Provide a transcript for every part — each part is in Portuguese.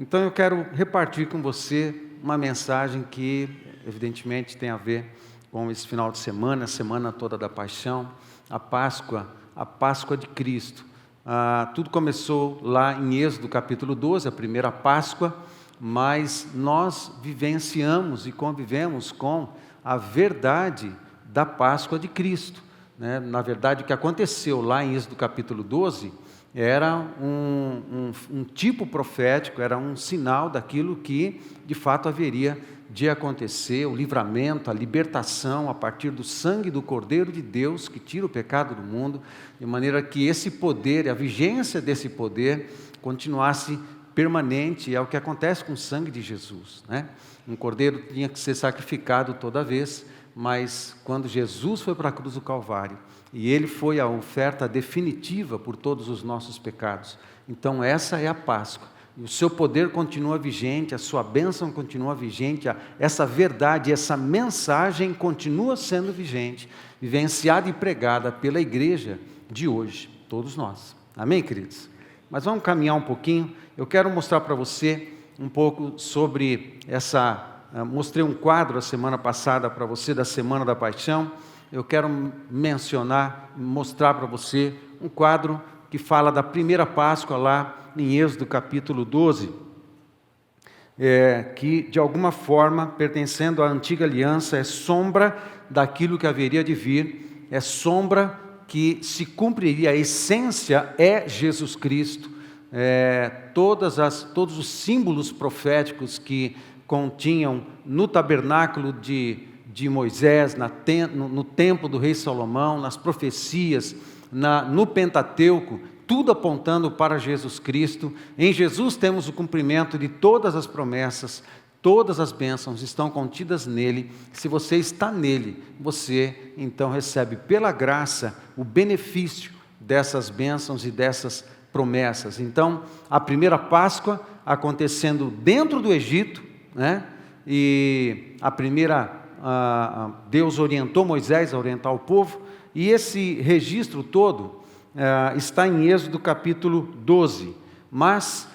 Então eu quero repartir com você uma mensagem que evidentemente tem a ver com esse final de semana, a semana toda da paixão, a Páscoa de Cristo. Tudo começou lá em Êxodo capítulo 12, a primeira Páscoa, mas nós vivenciamos e convivemos com a verdade da Páscoa de Cristo, né? Na verdade, o que aconteceu lá em Êxodo capítulo 12 era um tipo profético, era um sinal daquilo que de fato haveria de acontecer, o livramento, a libertação a partir do sangue do Cordeiro de Deus que tira o pecado do mundo, de maneira que esse poder, a vigência desse poder continuasse permanente. É o que acontece com o sangue de Jesus, né? Um cordeiro tinha que ser sacrificado toda vez, mas quando Jesus foi para a cruz do Calvário, e Ele foi a oferta definitiva por todos os nossos pecados, então essa é a Páscoa. E o seu poder continua vigente, a sua bênção continua vigente, essa verdade, essa mensagem continua sendo vigente, vivenciada e pregada pela igreja de hoje, todos nós. Amém, queridos? Mas vamos caminhar um pouquinho. Eu quero mostrar para você um pouco sobre mostrei um quadro a semana passada para você da Semana da Paixão. Eu quero mostrar para você um quadro que fala da primeira Páscoa lá em Êxodo capítulo 12, que de alguma forma, pertencendo à antiga aliança, é sombra daquilo que haveria de vir, é sombra que se cumpriria, a essência é Jesus Cristo. Todos os símbolos proféticos que continham no tabernáculo de Moisés, no templo do rei Salomão, nas profecias, no Pentateuco, tudo apontando para Jesus Cristo. Em Jesus temos o cumprimento de todas as promessas, todas as bênçãos estão contidas nele. Se você está nele, você então recebe pela graça o benefício dessas bênçãos e dessas promessas. Então, a primeira Páscoa acontecendo dentro do Egito, né? E Deus orientou Moisés a orientar o povo, e esse registro todo está em Êxodo capítulo 12, mas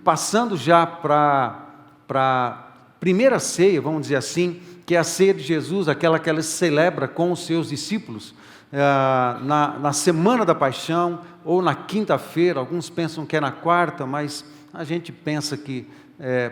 passando já para a primeira ceia, vamos dizer assim, que é a ceia de Jesus, aquela que ele celebra com os seus discípulos, na semana da paixão, ou na quinta-feira. Alguns pensam que é na quarta, mas a gente pensa que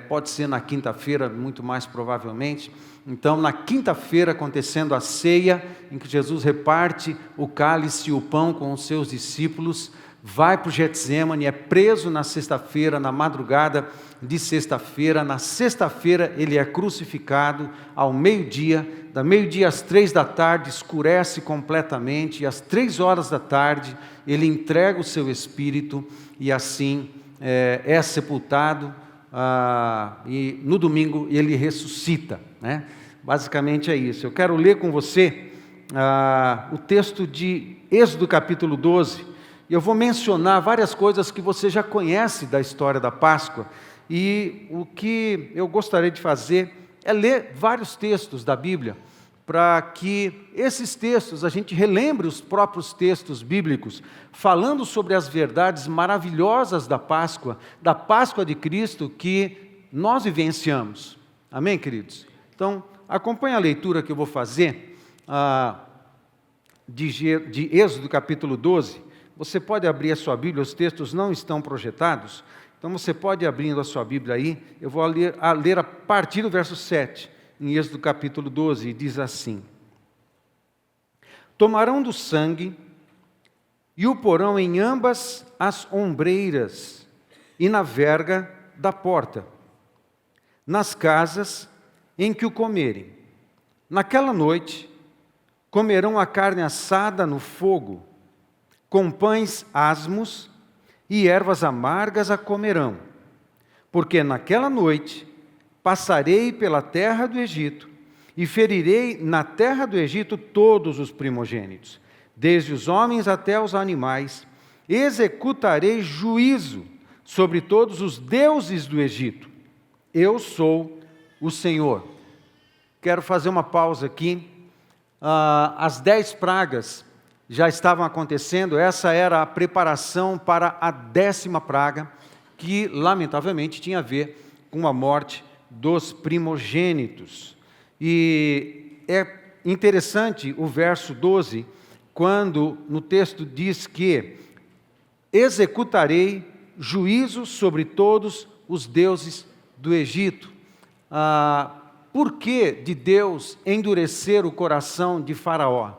pode ser na quinta-feira, muito mais provavelmente. Então, na quinta-feira, acontecendo a ceia, em que Jesus reparte o cálice e o pão com os seus discípulos, vai para o Getsêmani, é preso na sexta-feira, na madrugada de sexta-feira. Na sexta-feira, ele é crucificado ao meio-dia, da meio-dia às 3 da tarde, escurece completamente, e às 3 horas da tarde, ele entrega o seu espírito, e assim é sepultado. E no domingo ele ressuscita, né? Basicamente é isso. Eu quero ler com você o texto de Êxodo capítulo 12, e eu vou mencionar várias coisas que você já conhece da história da Páscoa, e o que eu gostaria de fazer é ler vários textos da Bíblia, para que esses textos, a gente relembre os próprios textos bíblicos, falando sobre as verdades maravilhosas da Páscoa de Cristo, que nós vivenciamos. Amém, queridos? Então, acompanhe a leitura que eu vou fazer de Êxodo capítulo 12. Você pode abrir a sua Bíblia, os textos não estão projetados, então você pode ir abrindo a sua Bíblia aí. Eu vou ler a partir do verso 7, em Êxodo capítulo 12, e diz assim: tomarão do sangue e o porão em ambas as ombreiras e na verga da porta, nas casas em que o comerem. Naquela noite comerão a carne assada no fogo, com pães asmos e ervas amargas a comerão, porque naquela noite passarei pela terra do Egito e ferirei na terra do Egito todos os primogênitos, desde os homens até os animais. Executarei juízo sobre todos os deuses do Egito. Eu sou o Senhor. Quero fazer uma pausa aqui. As 10 pragas já estavam acontecendo. Essa era a preparação para a 10ª praga. que lamentavelmente tinha a ver com a morte dos primogênitos. E é interessante o verso 12, quando no texto diz que executarei juízo sobre todos os deuses do Egito. Por que de Deus endurecer o coração de Faraó?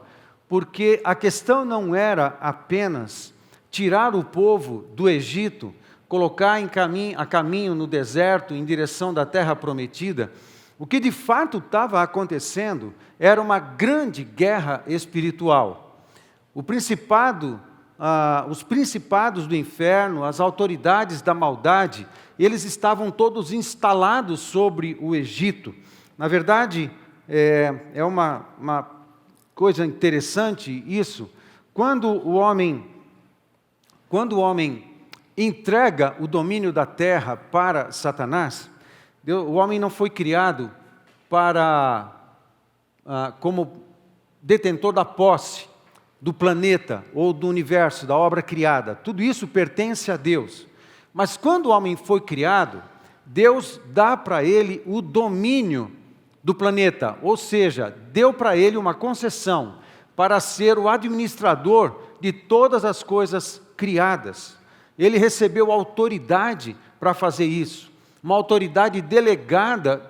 Porque a questão não era apenas tirar o povo do Egito, colocar a caminho no deserto, em direção da terra prometida. O que de fato estava acontecendo era uma grande guerra espiritual. Os principados do inferno, as autoridades da maldade, eles estavam todos instalados sobre o Egito. Na verdade, é uma coisa interessante isso. Quando o homem entrega o domínio da terra para Satanás, o homem não foi criado como detentor da posse do planeta ou do universo, da obra criada. Tudo isso pertence a Deus. Mas quando o homem foi criado, Deus dá para ele o domínio do planeta, ou seja, deu para ele uma concessão para ser o administrador de todas as coisas criadas. Ele recebeu autoridade para fazer isso, uma autoridade delegada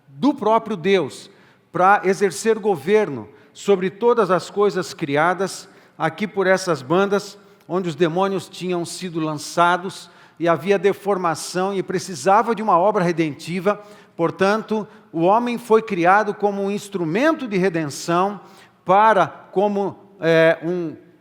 do próprio Deus, para exercer governo sobre todas as coisas criadas, aqui por essas bandas, onde os demônios tinham sido lançados, e havia deformação, e precisava de uma obra redentiva. Portanto, o homem foi criado como um instrumento de redenção, como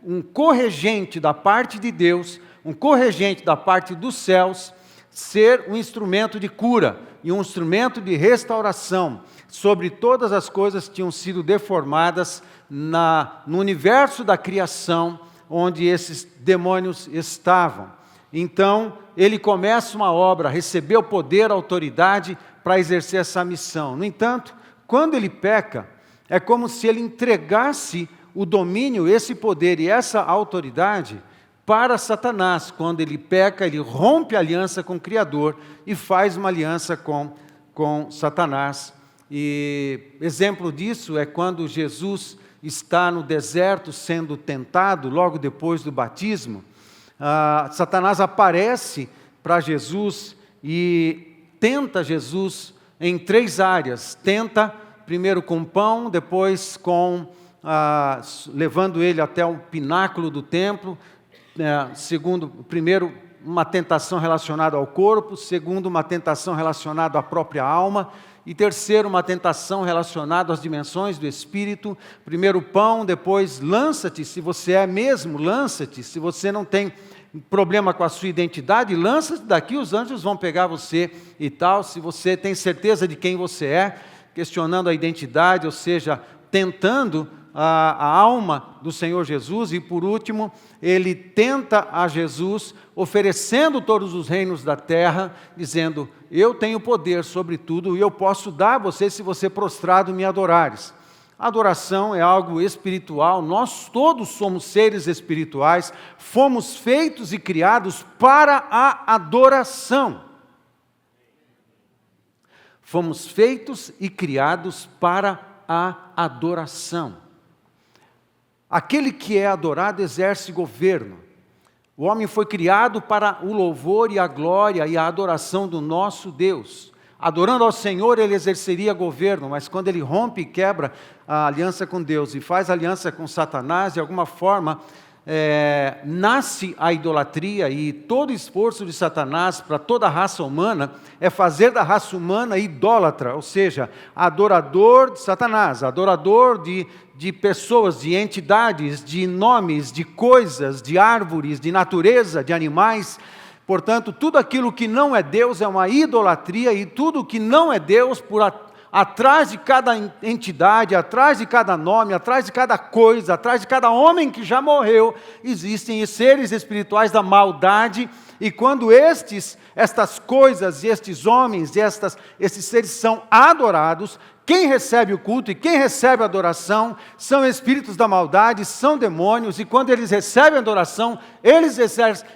um corregente da parte de Deus, um corregente da parte dos céus, ser um instrumento de cura e um instrumento de restauração sobre todas as coisas que tinham sido deformadas no universo da criação, onde esses demônios estavam. Então, ele começa uma obra, recebeu poder, autoridade para exercer essa missão. No entanto, quando ele peca, é como se ele entregasse o domínio, esse poder e essa autoridade para Satanás. Quando ele peca, ele rompe a aliança com o Criador e faz uma aliança com Satanás. E exemplo disso é quando Jesus está no deserto sendo tentado, logo depois do batismo. Satanás aparece para Jesus e tenta Jesus em 3 áreas. Tenta primeiro com pão, depois levando ele até o pináculo do templo. Primeiro, uma tentação relacionada ao corpo. Segundo, uma tentação relacionada à própria alma. E terceiro, uma tentação relacionada às dimensões do Espírito. Primeiro pão, depois lança-te, se você é mesmo, lança-te. Se você não tem problema com a sua identidade, lança-te daqui, os anjos vão pegar você e tal. Se você tem certeza de quem você é, questionando a identidade, ou seja, tentando a alma do Senhor Jesus. E por último, ele tenta a Jesus, oferecendo todos os reinos da terra, dizendo: eu tenho poder sobre tudo e eu posso dar a você se você prostrado me adorares. Adoração é algo espiritual, nós todos somos seres espirituais, fomos feitos e criados para a adoração. Fomos feitos e criados para a adoração. Aquele que é adorado exerce governo. O homem foi criado para o louvor e a glória e a adoração do nosso Deus. Adorando ao Senhor, ele exerceria governo, mas quando ele rompe e quebra a aliança com Deus e faz aliança com Satanás, de alguma forma, nasce a idolatria, e todo esforço de Satanás para toda a raça humana é fazer da raça humana idólatra, ou seja, adorador de Satanás, adorador de pessoas, de entidades, de nomes, de coisas, de árvores, de natureza, de animais. Portanto, tudo aquilo que não é Deus é uma idolatria, e tudo que não é Deus, atrás de cada entidade, atrás de cada nome, atrás de cada coisa, atrás de cada homem que já morreu, existem seres espirituais da maldade, E quando estas coisas e estes homens e esses seres são adorados, quem recebe o culto e quem recebe a adoração são espíritos da maldade, são demônios, e quando eles recebem a adoração, eles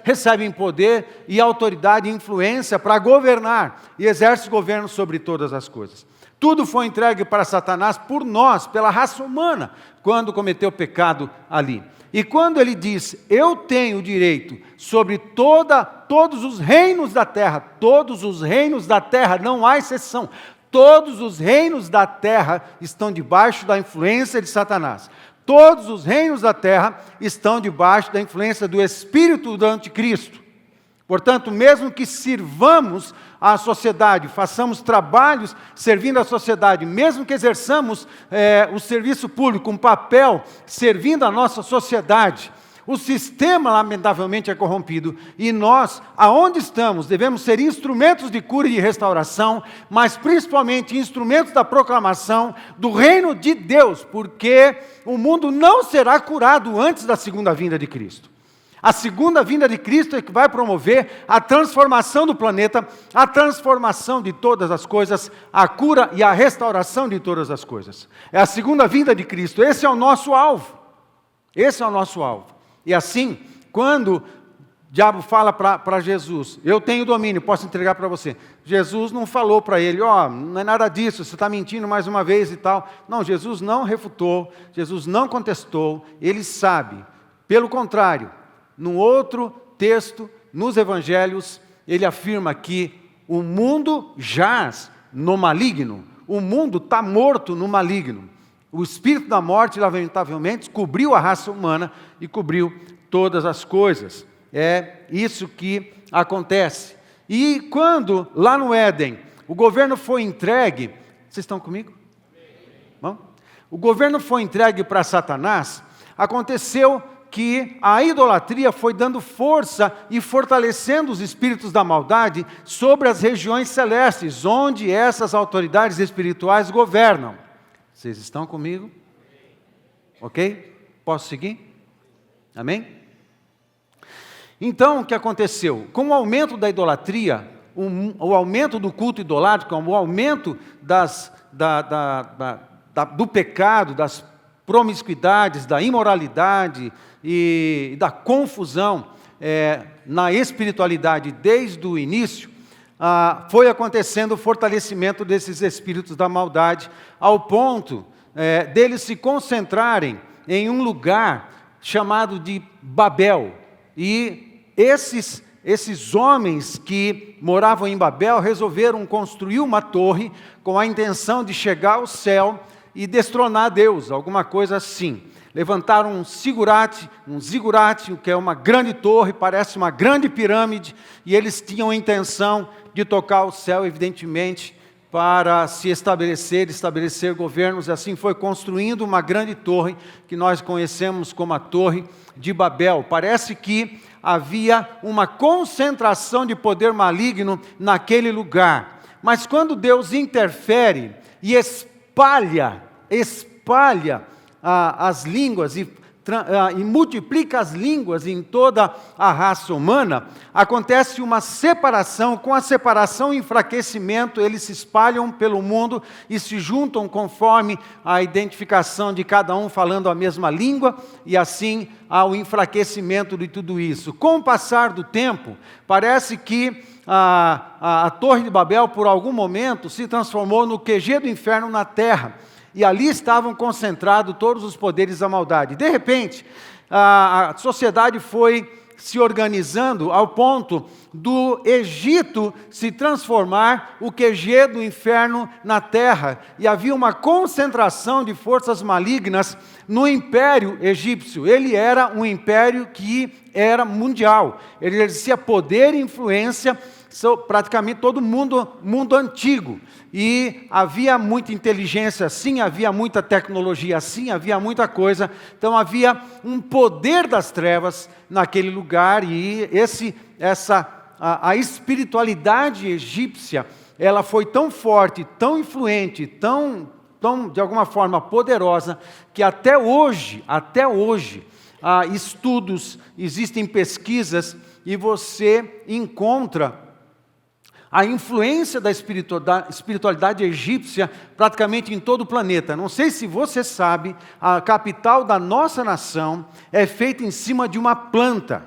recebem poder e autoridade e influência para governar, e exercem governo sobre todas as coisas. Tudo foi entregue para Satanás por nós, pela raça humana, quando cometeu pecado ali. E quando ele diz, eu tenho direito sobre todos os reinos da terra, todos os reinos da terra, não há exceção, todos os reinos da terra estão debaixo da influência de Satanás. Todos os reinos da terra estão debaixo da influência do espírito do anticristo. Portanto, mesmo que sirvamos à sociedade, façamos trabalhos servindo à sociedade, mesmo que exerçamos o serviço público, um papel servindo a nossa sociedade, o sistema, lamentavelmente, é corrompido. E nós, aonde estamos, devemos ser instrumentos de cura e de restauração, mas principalmente instrumentos da proclamação do reino de Deus, porque o mundo não será curado antes da segunda vinda de Cristo. A segunda vinda de Cristo é que vai promover a transformação do planeta, a transformação de todas as coisas, a cura e a restauração de todas as coisas. É a segunda vinda de Cristo, esse é o nosso alvo. Esse é o nosso alvo. E assim, quando o diabo fala para Jesus, eu tenho domínio, posso entregar para você. Jesus não falou para ele, não é nada disso, você está mentindo mais uma vez e tal. Não, Jesus não refutou, Jesus não contestou, ele sabe. Pelo contrário, num outro texto, nos evangelhos, ele afirma que o mundo jaz no maligno, o mundo está morto no maligno. O espírito da morte, lamentavelmente, cobriu a raça humana e cobriu todas as coisas. É isso que acontece. E quando, lá no Éden, o governo foi entregue... Vocês estão comigo? Bom? O governo foi entregue para Satanás, aconteceu que a idolatria foi dando força e fortalecendo os espíritos da maldade sobre as regiões celestes, onde essas autoridades espirituais governam. Vocês estão comigo? Ok? Posso seguir? Amém? Então, o que aconteceu? Com o aumento da idolatria, o aumento do culto idolátrico, o aumento do pecado, das promiscuidades, da imoralidade e da confusão na espiritualidade desde o início, foi acontecendo o fortalecimento desses espíritos da maldade, ao ponto deles se concentrarem em um lugar chamado de Babel. E esses homens que moravam em Babel resolveram construir uma torre com a intenção de chegar ao céu e destronar Deus, alguma coisa assim. Levantaram um zigurate, que é uma grande torre, parece uma grande pirâmide, e eles tinham a intenção de tocar o céu, evidentemente, para se estabelecer governos, e assim foi construindo uma grande torre, que nós conhecemos como a Torre de Babel. Parece que havia uma concentração de poder maligno naquele lugar, mas quando Deus interfere e espalha as línguas e multiplica as línguas em toda a raça humana, acontece uma separação. Com a separação e enfraquecimento, eles se espalham pelo mundo e se juntam conforme a identificação de cada um falando a mesma língua, e assim há o enfraquecimento de tudo isso. Com o passar do tempo, parece que a Torre de Babel, por algum momento, se transformou no QG do inferno na terra. E ali estavam concentrados todos os poderes da maldade. De repente, a sociedade foi se organizando ao ponto do Egito se transformar o QG do inferno na terra. E havia uma concentração de forças malignas no Império Egípcio. Ele era um império que era mundial. Ele exercia poder e influência praticamente todo mundo antigo. E havia muita inteligência assim, havia muita tecnologia assim, havia muita coisa. Então havia um poder das trevas naquele lugar, e a espiritualidade egípcia, ela foi tão forte, tão influente, tão de alguma forma poderosa, que até hoje, há estudos, existem pesquisas e você encontra a influência da espiritualidade egípcia praticamente em todo o planeta. Não sei se você sabe, a capital da nossa nação é feita em cima de uma planta,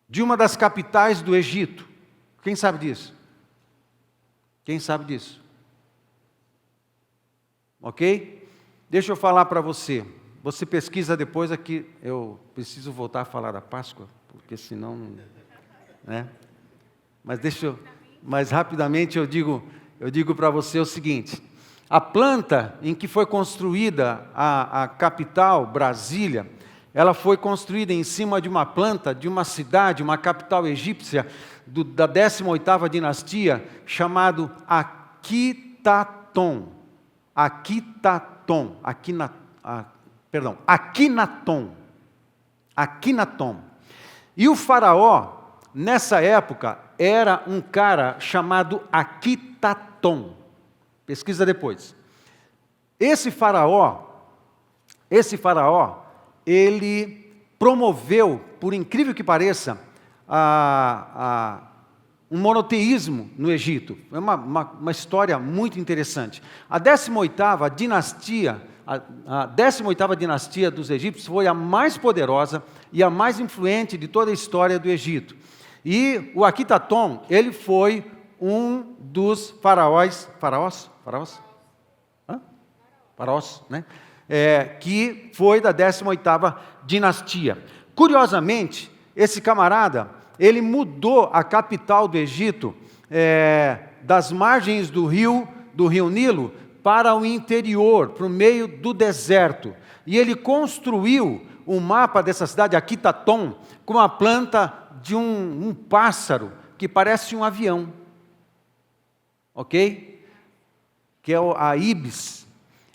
de uma das capitais do Egito. Quem sabe disso? Quem sabe disso? Ok? Deixa eu falar para você. Você pesquisa depois aqui. Eu preciso voltar a falar da Páscoa, porque senão, né? Mas rapidamente eu digo para você o seguinte: a planta em que foi construída a capital, Brasília, ela foi construída em cima de uma planta de uma cidade, uma capital egípcia, da 18ª dinastia, chamado Aquitaton. Aquinaton. E o faraó, nessa época, era um cara chamado Aquitaton. Pesquisa depois. Esse faraó, ele promoveu, por incrível que pareça, um monoteísmo no Egito. É uma história muito interessante. A 18ª dinastia dos egípcios foi a mais poderosa e a mais influente de toda a história do Egito. E o Aquitaton, ele foi um dos faraós, né? Que foi da 18ª dinastia. Curiosamente, esse camarada, ele mudou a capital do Egito das margens do rio Nilo para o interior, para o meio do deserto. E ele construiu um mapa dessa cidade, Aquitaton, com a planta de um pássaro que parece um avião. Ok? Que é a ibis.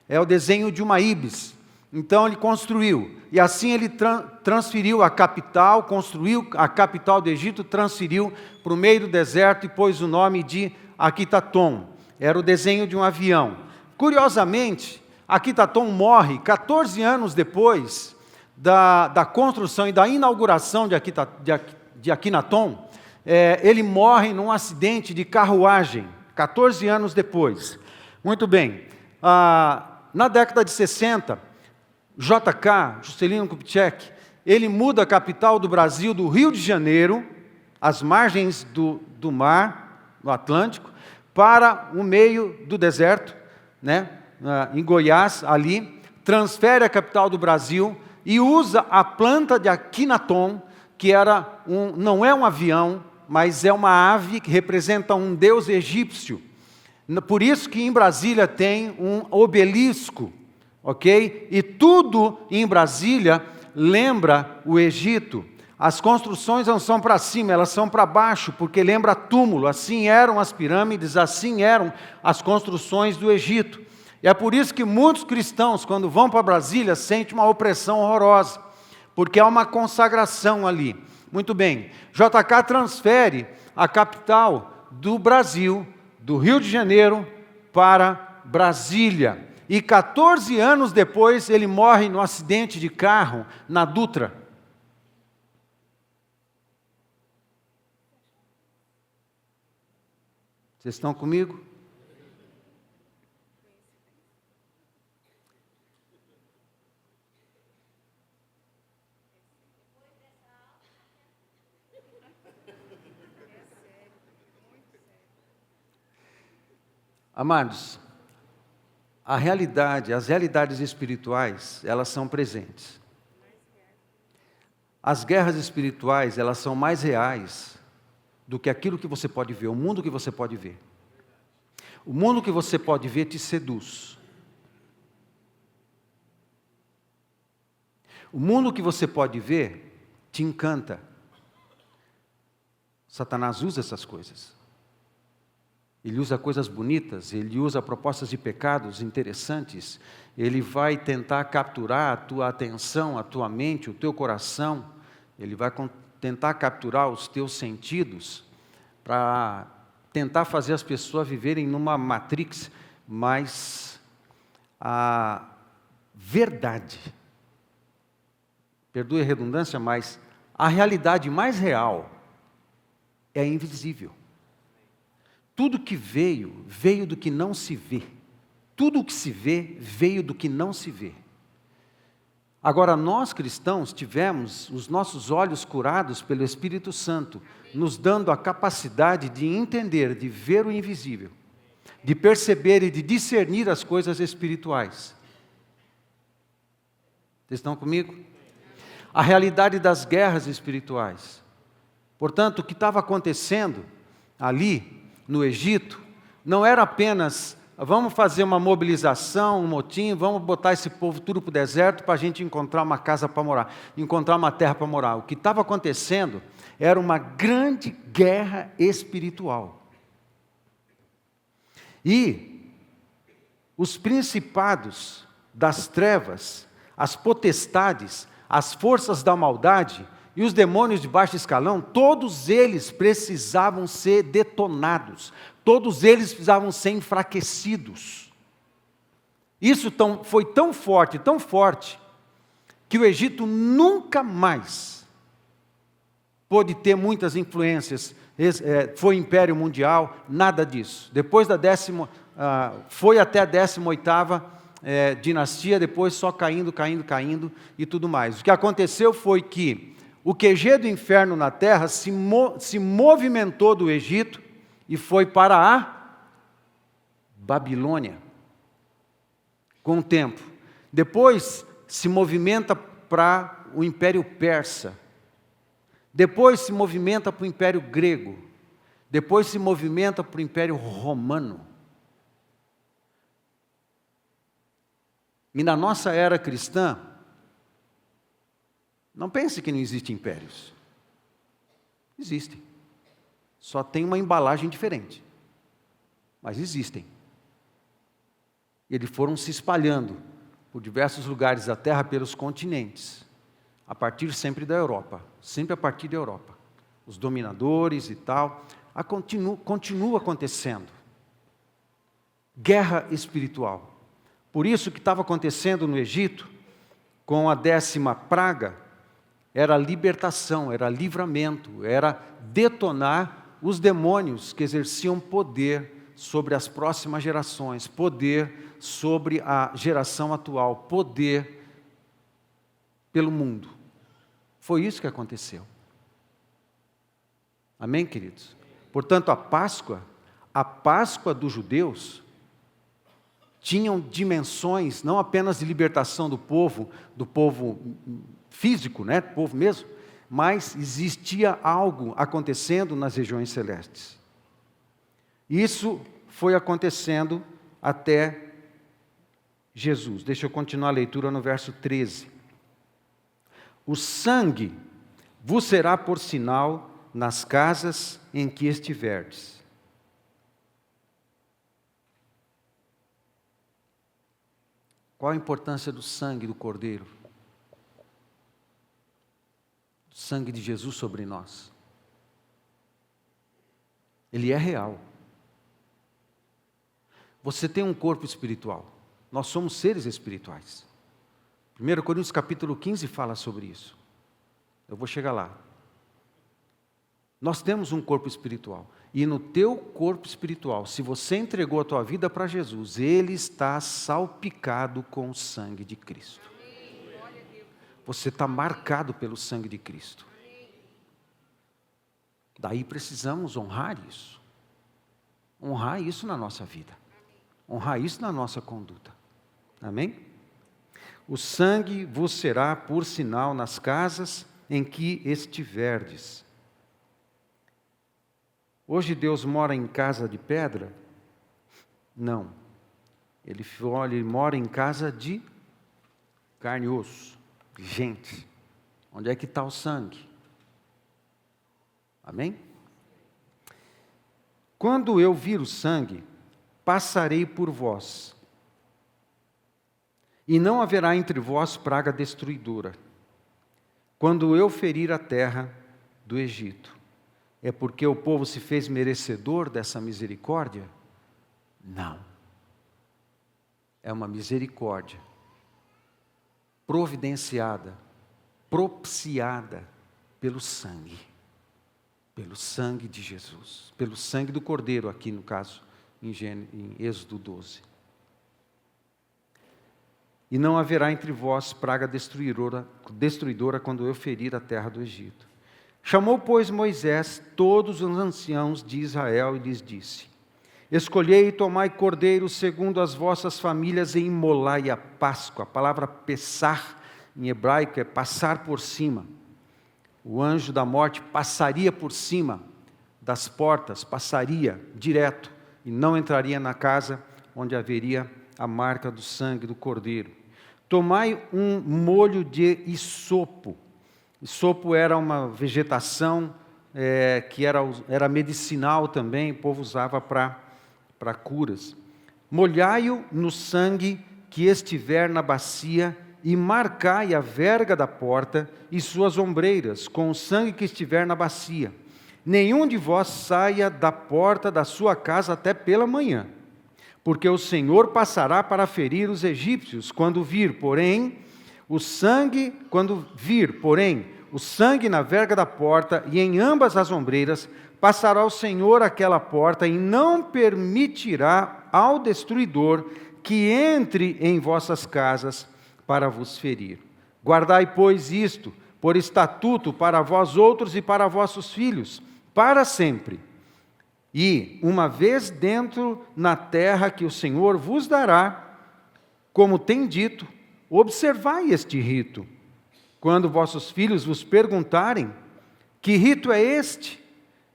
É o desenho de uma ibis. Então ele construiu. E assim ele transferiu a capital, construiu a capital do Egito, transferiu para o meio do deserto e pôs o nome de Aquitaton. Era o desenho de um avião. Curiosamente, Aquitaton morre 14 anos depois da construção e da inauguração de Aquinaton. Ele morre num acidente de carruagem, 14 anos depois. Muito bem. Na década de 60, JK, Juscelino Kubitschek, ele muda a capital do Brasil, do Rio de Janeiro, às margens do mar, no Atlântico, para o meio do deserto, né, em Goiás, ali, transfere a capital do Brasil e usa a planta de Aquinaton, que não é um avião, mas é uma ave que representa um deus egípcio. Por isso que em Brasília tem um obelisco, ok? E tudo em Brasília lembra o Egito. As construções não são para cima, elas são para baixo, porque lembra túmulo. Assim eram as pirâmides, assim eram as construções do Egito. E é por isso que muitos cristãos, quando vão para Brasília, sentem uma opressão horrorosa, porque há uma consagração ali. Muito bem, JK transfere a capital do Brasil, do Rio de Janeiro, para Brasília. E 14 anos depois, ele morre num acidente de carro na Dutra. Vocês estão comigo? Amados, as realidades espirituais, elas são presentes. As guerras espirituais, elas são mais reais do que aquilo que você pode ver, o mundo que você pode ver. O mundo que você pode ver te seduz. O mundo que você pode ver te encanta. Satanás usa essas coisas. Ele usa coisas bonitas, ele usa propostas de pecados interessantes, ele vai tentar capturar a tua atenção, a tua mente, o teu coração, ele vai tentar capturar os teus sentidos para tentar fazer as pessoas viverem numa matrix, mas a verdade, perdoe a redundância, mas a realidade mais real é invisível. Tudo que veio, veio do que não se vê. Tudo o que se vê, veio do que não se vê. Agora, nós cristãos tivemos os nossos olhos curados pelo Espírito Santo, nos dando a capacidade de entender, de ver o invisível, de perceber e de discernir as coisas espirituais. Vocês estão comigo? A realidade das guerras espirituais. Portanto, o que estava acontecendo ali no Egito não era apenas: vamos fazer uma mobilização, um motim, vamos botar esse povo tudo para o deserto para a gente encontrar uma casa para morar, encontrar uma terra para morar. O que estava acontecendo era uma grande guerra espiritual. E os principados das trevas, as potestades, as forças da maldade e os demônios de baixo escalão, todos eles precisavam ser detonados. Todos eles precisavam ser enfraquecidos. Isso foi tão forte, que o Egito nunca mais pôde ter muitas influências. Foi império mundial, nada disso. Depois foi até a 18ª dinastia, depois só caindo e tudo mais. O que aconteceu foi que o QG do inferno na terra se movimentou do Egito e foi para a Babilônia, com o tempo. Depois se movimenta para o Império Persa. Depois se movimenta para o Império Grego. Depois se movimenta para o Império Romano. E na nossa era cristã, não pense que não existem impérios. Existem. Só tem uma embalagem diferente. Mas existem. Eles foram se espalhando por diversos lugares da Terra, pelos continentes, a partir sempre da Europa, sempre a partir da Europa. Os dominadores e tal, continua acontecendo. Guerra espiritual. Por isso que estava acontecendo no Egito, com a 10ª praga, era libertação, era livramento, era detonar os demônios que exerciam poder sobre as próximas gerações, poder sobre a geração atual, poder pelo mundo. Foi isso que aconteceu. Amém, queridos? Portanto, a Páscoa dos judeus, tinham dimensões não apenas de libertação do povo físico, né, do povo mesmo, mas existia algo acontecendo nas regiões celestes. Isso foi acontecendo até Jesus. Deixa eu continuar a leitura no verso 13. O sangue vos será por sinal nas casas em que estiverdes. Qual a importância do sangue do Cordeiro? Do sangue de Jesus sobre nós. Ele é real. Você tem um corpo espiritual. Nós somos seres espirituais. 1 Coríntios capítulo 15 fala sobre isso. Eu vou chegar lá. Nós temos um corpo espiritual. E no teu corpo espiritual, se você entregou a tua vida para Jesus, ele está salpicado com o sangue de Cristo. Você está marcado pelo sangue de Cristo. Daí precisamos honrar isso. Honrar isso na nossa vida. Honrar isso na nossa conduta. Amém? O sangue vos será por sinal nas casas em que estiverdes. Hoje Deus mora em casa de pedra? Não. Ele mora em casa de carne e osso, de gente. Onde é que está o sangue? Amém? Quando eu vir o sangue, passarei por vós, e não haverá entre vós praga destruidora. Quando eu ferir a terra do Egito, é porque o povo se fez merecedor dessa misericórdia? Não. É uma misericórdia providenciada, propiciada Pelo sangue de Jesus, pelo sangue do Cordeiro, aqui no caso, em Êxodo 12. E não haverá entre vós praga destruidora quando eu ferir a terra do Egito. Chamou, pois, Moisés todos os anciãos de Israel e lhes disse: escolhei e tomai cordeiros segundo as vossas famílias e imolai a Páscoa. A palavra pessar em hebraico é passar por cima. O anjo da morte passaria por cima das portas, passaria direto e não entraria na casa onde haveria a marca do sangue do cordeiro. Tomai um molho de isopo. Isopo era uma vegetação que era medicinal também, o povo usava para curas. Molhai-o no sangue que estiver na bacia e marcai a verga da porta e suas ombreiras com o sangue que estiver na bacia. Nenhum de vós saia da porta da sua casa até pela manhã, porque o Senhor passará para ferir os egípcios. Quando vir, porém, o sangue na verga da porta e em ambas as ombreiras, passará o Senhor aquela porta e não permitirá ao destruidor que entre em vossas casas para vos ferir. Guardai, pois, isto por estatuto para vós outros e para vossos filhos, para sempre. E, uma vez dentro na terra que o Senhor vos dará, como tem dito, observai este rito. Quando vossos filhos vos perguntarem: que rito é este?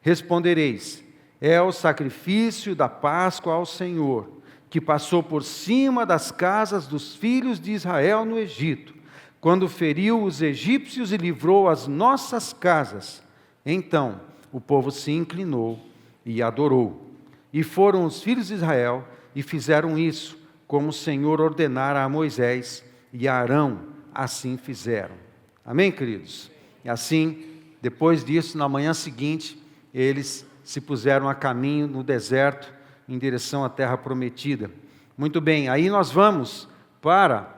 Respondereis: é o sacrifício da Páscoa ao Senhor, que passou por cima das casas dos filhos de Israel no Egito, quando feriu os egípcios e livrou as nossas casas. Então o povo se inclinou e adorou. E foram os filhos de Israel e fizeram isso, como o Senhor ordenara a Moisés e a Arão, assim fizeram. Amém, queridos? E assim, depois disso, na manhã seguinte, eles se puseram a caminho no deserto, em direção à terra prometida. Muito bem, aí nós vamos para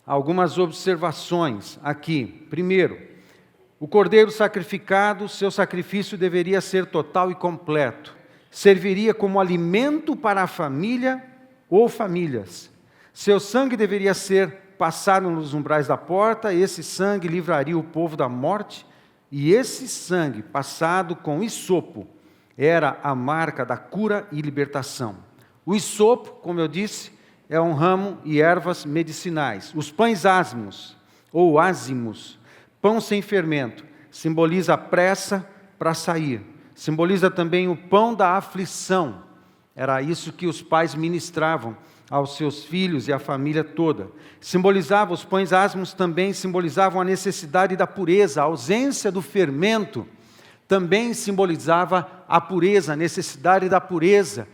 algumas observações aqui. Primeiro, o cordeiro sacrificado, seu sacrifício deveria ser total e completo. Serviria como alimento para a família ou famílias. Seu sangue deveria ser passado nos umbrais da porta, esse sangue livraria o povo da morte, e esse sangue passado com isopo era a marca da cura e libertação. O isopo, como eu disse, é um ramo e ervas medicinais. Os pães ázimos, ou ázimos, pão sem fermento, simboliza a pressa para sair. Simboliza também o pão da aflição. Era isso que os pais ministravam aos seus filhos e à família toda. Simbolizava, os pães ázimos também simbolizavam a necessidade da pureza, a ausência do fermento. Também simbolizava a pureza, a necessidade da pureza,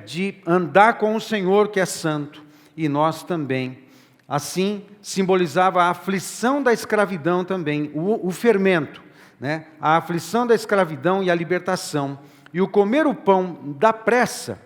de andar com o Senhor que é santo, e nós também. Assim, simbolizava a aflição da escravidão também, o fermento, a aflição da escravidão e a libertação, e o comer o pão da pressa,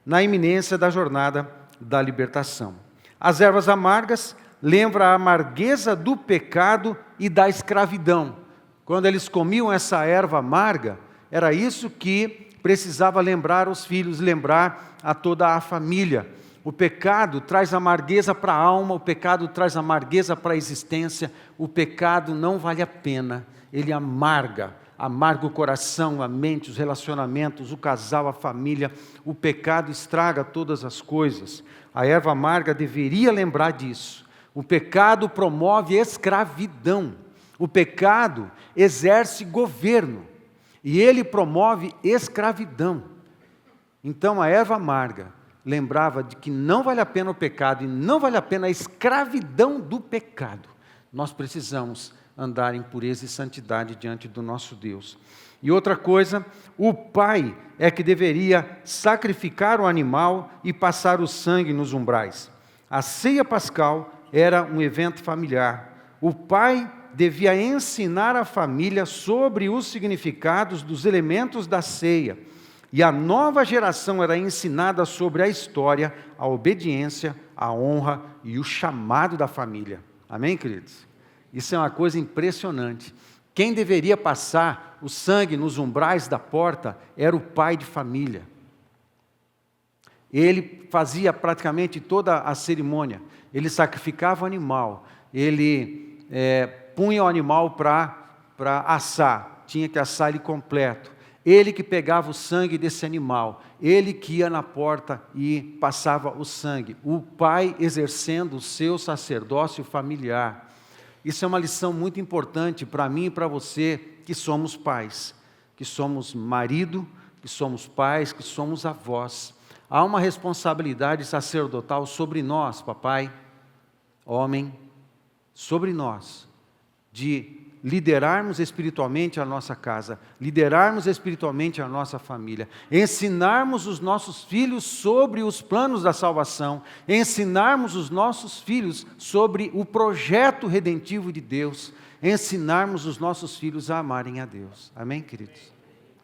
na iminência da jornada da libertação. As ervas amargas lembram a amargueza do pecado e da escravidão. Quando eles comiam essa erva amarga, era isso que precisava lembrar os filhos, lembrar a toda a família. O pecado traz amargueza para a alma, o pecado traz amargueza para a existência, o pecado não vale a pena, ele amarga o coração, a mente, os relacionamentos, o casal, a família. O pecado estraga todas as coisas. A erva amarga deveria lembrar disso. O pecado promove escravidão. O pecado exerce governo e ele promove escravidão. Então a erva amarga lembrava de que não vale a pena o pecado e não vale a pena a escravidão do pecado. Nós precisamos andar em pureza e santidade diante do nosso Deus. E outra coisa, o pai é que deveria sacrificar o animal e passar o sangue nos umbrais. A ceia pascal era um evento familiar. O pai devia ensinar a família sobre os significados dos elementos da ceia. E a nova geração era ensinada sobre a história, a obediência, a honra e o chamado da família. Amém, queridos? Isso é uma coisa impressionante. Quem deveria passar o sangue nos umbrais da porta era o pai de família. Ele fazia praticamente toda a cerimônia. Ele sacrificava o animal, ele punha o animal para assar, tinha que assar ele completo. Ele que pegava o sangue desse animal, ele que ia na porta e passava o sangue. O pai exercendo o seu sacerdócio familiar. Isso é uma lição muito importante para mim e para você, que somos pais, que somos marido, que somos pais, que somos avós. Há uma responsabilidade sacerdotal sobre nós, papai, homem, sobre nós, de liderarmos espiritualmente a nossa casa, liderarmos espiritualmente a nossa família, ensinarmos os nossos filhos sobre os planos da salvação, ensinarmos os nossos filhos sobre o projeto redentivo de Deus, ensinarmos os nossos filhos a amarem a Deus. Amém, queridos?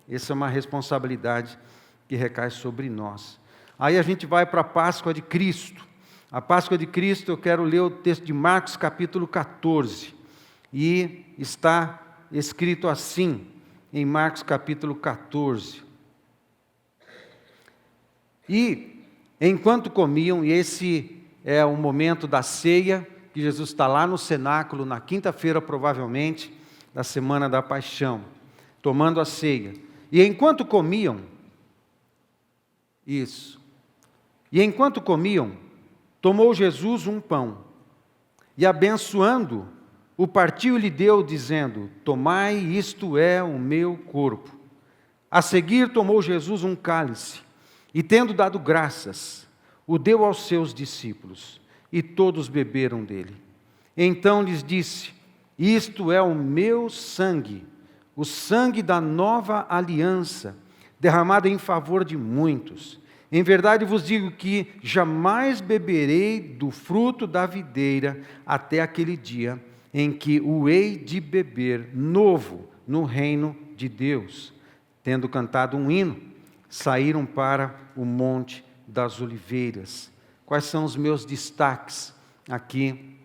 Essa é uma responsabilidade que recai sobre nós. Aí a gente vai para a Páscoa de Cristo. A Páscoa de Cristo, eu quero ler o texto de Marcos capítulo 14. E está escrito assim, em Marcos capítulo 14. E enquanto comiam, e esse é o momento da ceia, que Jesus está lá no cenáculo, na quinta-feira provavelmente, da semana da paixão, tomando a ceia. E enquanto comiam, tomou Jesus um pão, e abençoando, o partiu e lhe deu, dizendo: tomai, isto é o meu corpo. A seguir tomou Jesus um cálice, e tendo dado graças, o deu aos seus discípulos, e todos beberam dele. Então lhes disse: isto é o meu sangue, o sangue da nova aliança, derramado em favor de muitos. Em verdade vos digo que jamais beberei do fruto da videira até aquele dia em que o hei de beber novo no reino de Deus. Tendo cantado um hino, saíram para o Monte das Oliveiras. Quais são os meus destaques aqui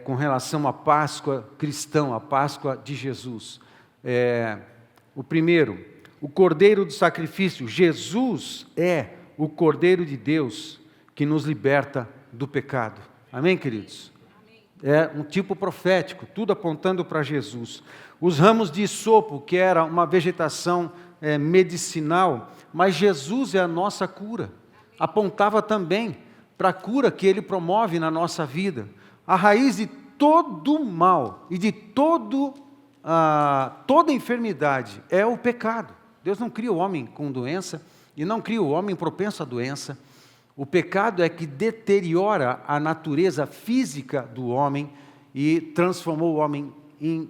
com relação à Páscoa cristã, a Páscoa de Jesus? O primeiro, o Cordeiro do sacrifício. Jesus é o Cordeiro de Deus que nos liberta do pecado. Amém, queridos? É um tipo profético, tudo apontando para Jesus. Os ramos de hisopo, que era uma vegetação medicinal, mas Jesus é a nossa cura. Apontava também para a cura que Ele promove na nossa vida. A raiz de todo mal e de toda enfermidade é o pecado. Deus não cria o homem com doença e não cria o homem propenso à doença. O pecado é que deteriora a natureza física do homem e transformou o homem em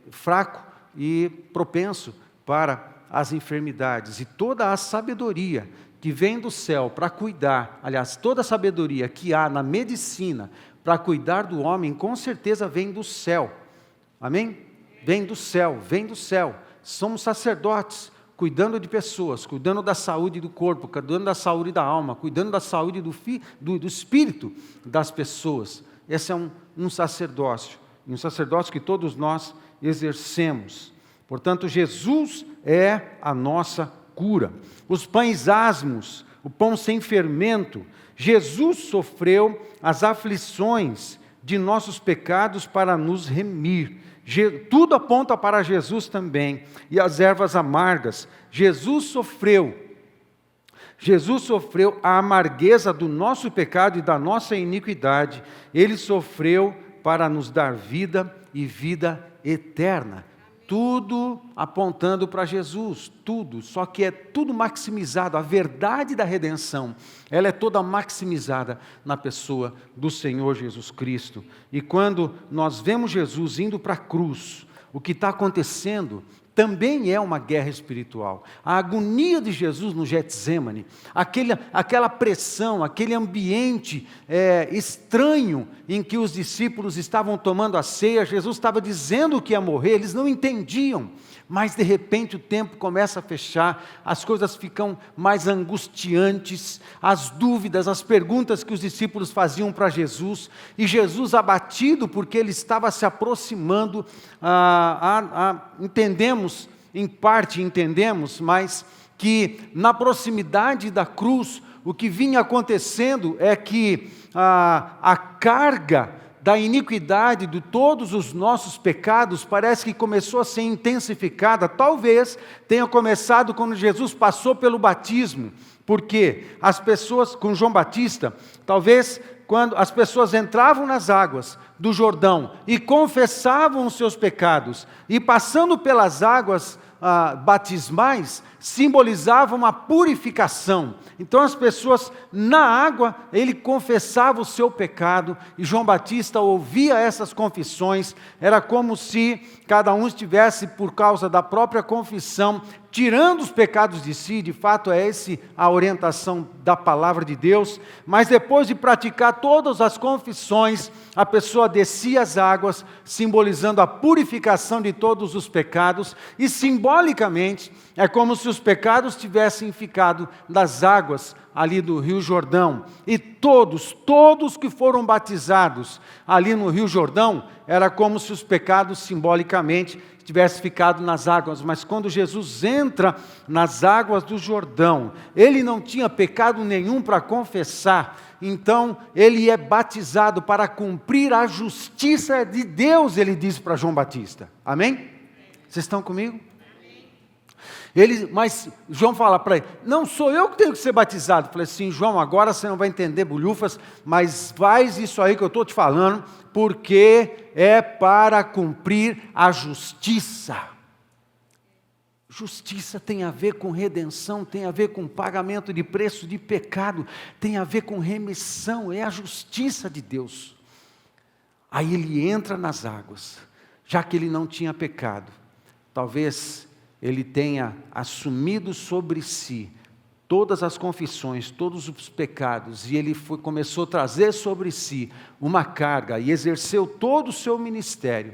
fraco e propenso para as enfermidades. E toda a sabedoria que vem do céu para cuidar, aliás, toda a sabedoria que há na medicina para cuidar do homem, com certeza vem do céu. Amém? Vem do céu, vem do céu. Somos sacerdotes, cuidando de pessoas, cuidando da saúde do corpo, cuidando da saúde da alma, cuidando da saúde do espírito das pessoas. Esse é um sacerdócio, um sacerdócio que todos nós exercemos. Portanto, Jesus é a nossa cura. Os pães asmos, o pão sem fermento, Jesus sofreu as aflições de nossos pecados para nos remir. Tudo aponta para Jesus também. E as ervas amargas, Jesus sofreu a amargueza do nosso pecado e da nossa iniquidade. Ele sofreu para nos dar vida e vida eterna. Tudo apontando para Jesus, tudo, só que é tudo maximizado, a verdade da redenção, ela é toda maximizada na pessoa do Senhor Jesus Cristo. E quando nós vemos Jesus indo para a cruz, o que está acontecendo também é uma guerra espiritual. A agonia de Jesus no Getsêmani, aquela pressão, aquele ambiente estranho em que os discípulos estavam tomando a ceia, Jesus estava dizendo que ia morrer, eles não entendiam, Mas de repente o tempo começa a fechar, as coisas ficam mais angustiantes, as dúvidas, as perguntas que os discípulos faziam para Jesus, e Jesus abatido porque ele estava se aproximando, entendemos, em parte entendemos, mas que na proximidade da cruz, o que vinha acontecendo é que a carga da iniquidade de todos os nossos pecados parece que começou a ser intensificada. Talvez tenha começado quando Jesus passou pelo batismo, porque as pessoas, com João Batista, talvez quando as pessoas entravam nas águas do Jordão e confessavam os seus pecados, e passando pelas águas batismais, simbolizavam a purificação. Então as pessoas na água, ele confessava o seu pecado, e João Batista ouvia essas confissões, era como se cada um estivesse, por causa da própria confissão, tirando os pecados de si. De fato é essa a orientação da palavra de Deus, mas depois de praticar todas as confissões, a pessoa descia as águas, simbolizando a purificação de todos os pecados, e simbolicamente é como se os pecados tivessem ficado das águas ali do Rio Jordão, e todos que foram batizados ali no Rio Jordão, era como se os pecados simbolicamente tivessem ficado nas águas. Mas quando Jesus entra nas águas do Jordão, ele não tinha pecado nenhum para confessar, então ele é batizado para cumprir a justiça de Deus, ele diz para João Batista. Amém? Vocês estão comigo? Mas João fala para ele, não sou eu que tenho que ser batizado. Eu falei assim, João, agora você não vai entender bolhufas, mas faz isso aí que eu estou te falando, porque é para cumprir a justiça. Justiça tem a ver com redenção, tem a ver com pagamento de preço de pecado, tem a ver com remissão, é a justiça de Deus. Aí ele entra nas águas, já que ele não tinha pecado, talvez ele tenha assumido sobre si todas as confissões, todos os pecados, e ele começou a trazer sobre si uma carga, e exerceu todo o seu ministério,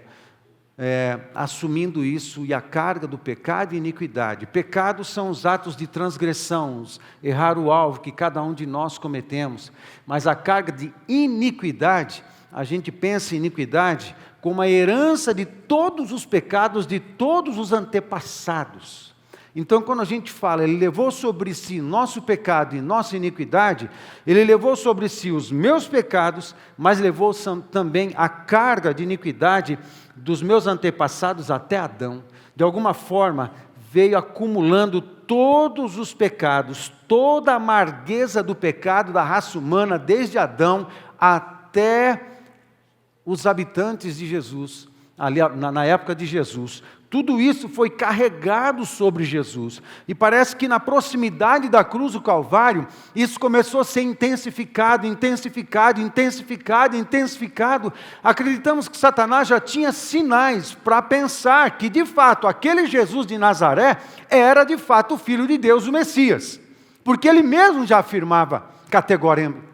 assumindo isso, e a carga do pecado e iniquidade. Pecados são os atos de transgressão, errar o alvo que cada um de nós cometemos, mas a carga de iniquidade, a gente pensa em iniquidade como a herança de todos os pecados de todos os antepassados. Então, quando a gente fala, ele levou sobre si nosso pecado e nossa iniquidade, ele levou sobre si os meus pecados, mas levou também a carga de iniquidade dos meus antepassados até Adão. De alguma forma, veio acumulando todos os pecados, toda a amargueza do pecado da raça humana, desde Adão até os habitantes de Jesus, ali na época de Jesus. Tudo isso foi carregado sobre Jesus, e parece que na proximidade da cruz do Calvário, isso começou a ser intensificado. Acreditamos que Satanás já tinha sinais para pensar que de fato aquele Jesus de Nazaré era de fato o Filho de Deus, o Messias, porque ele mesmo já afirmava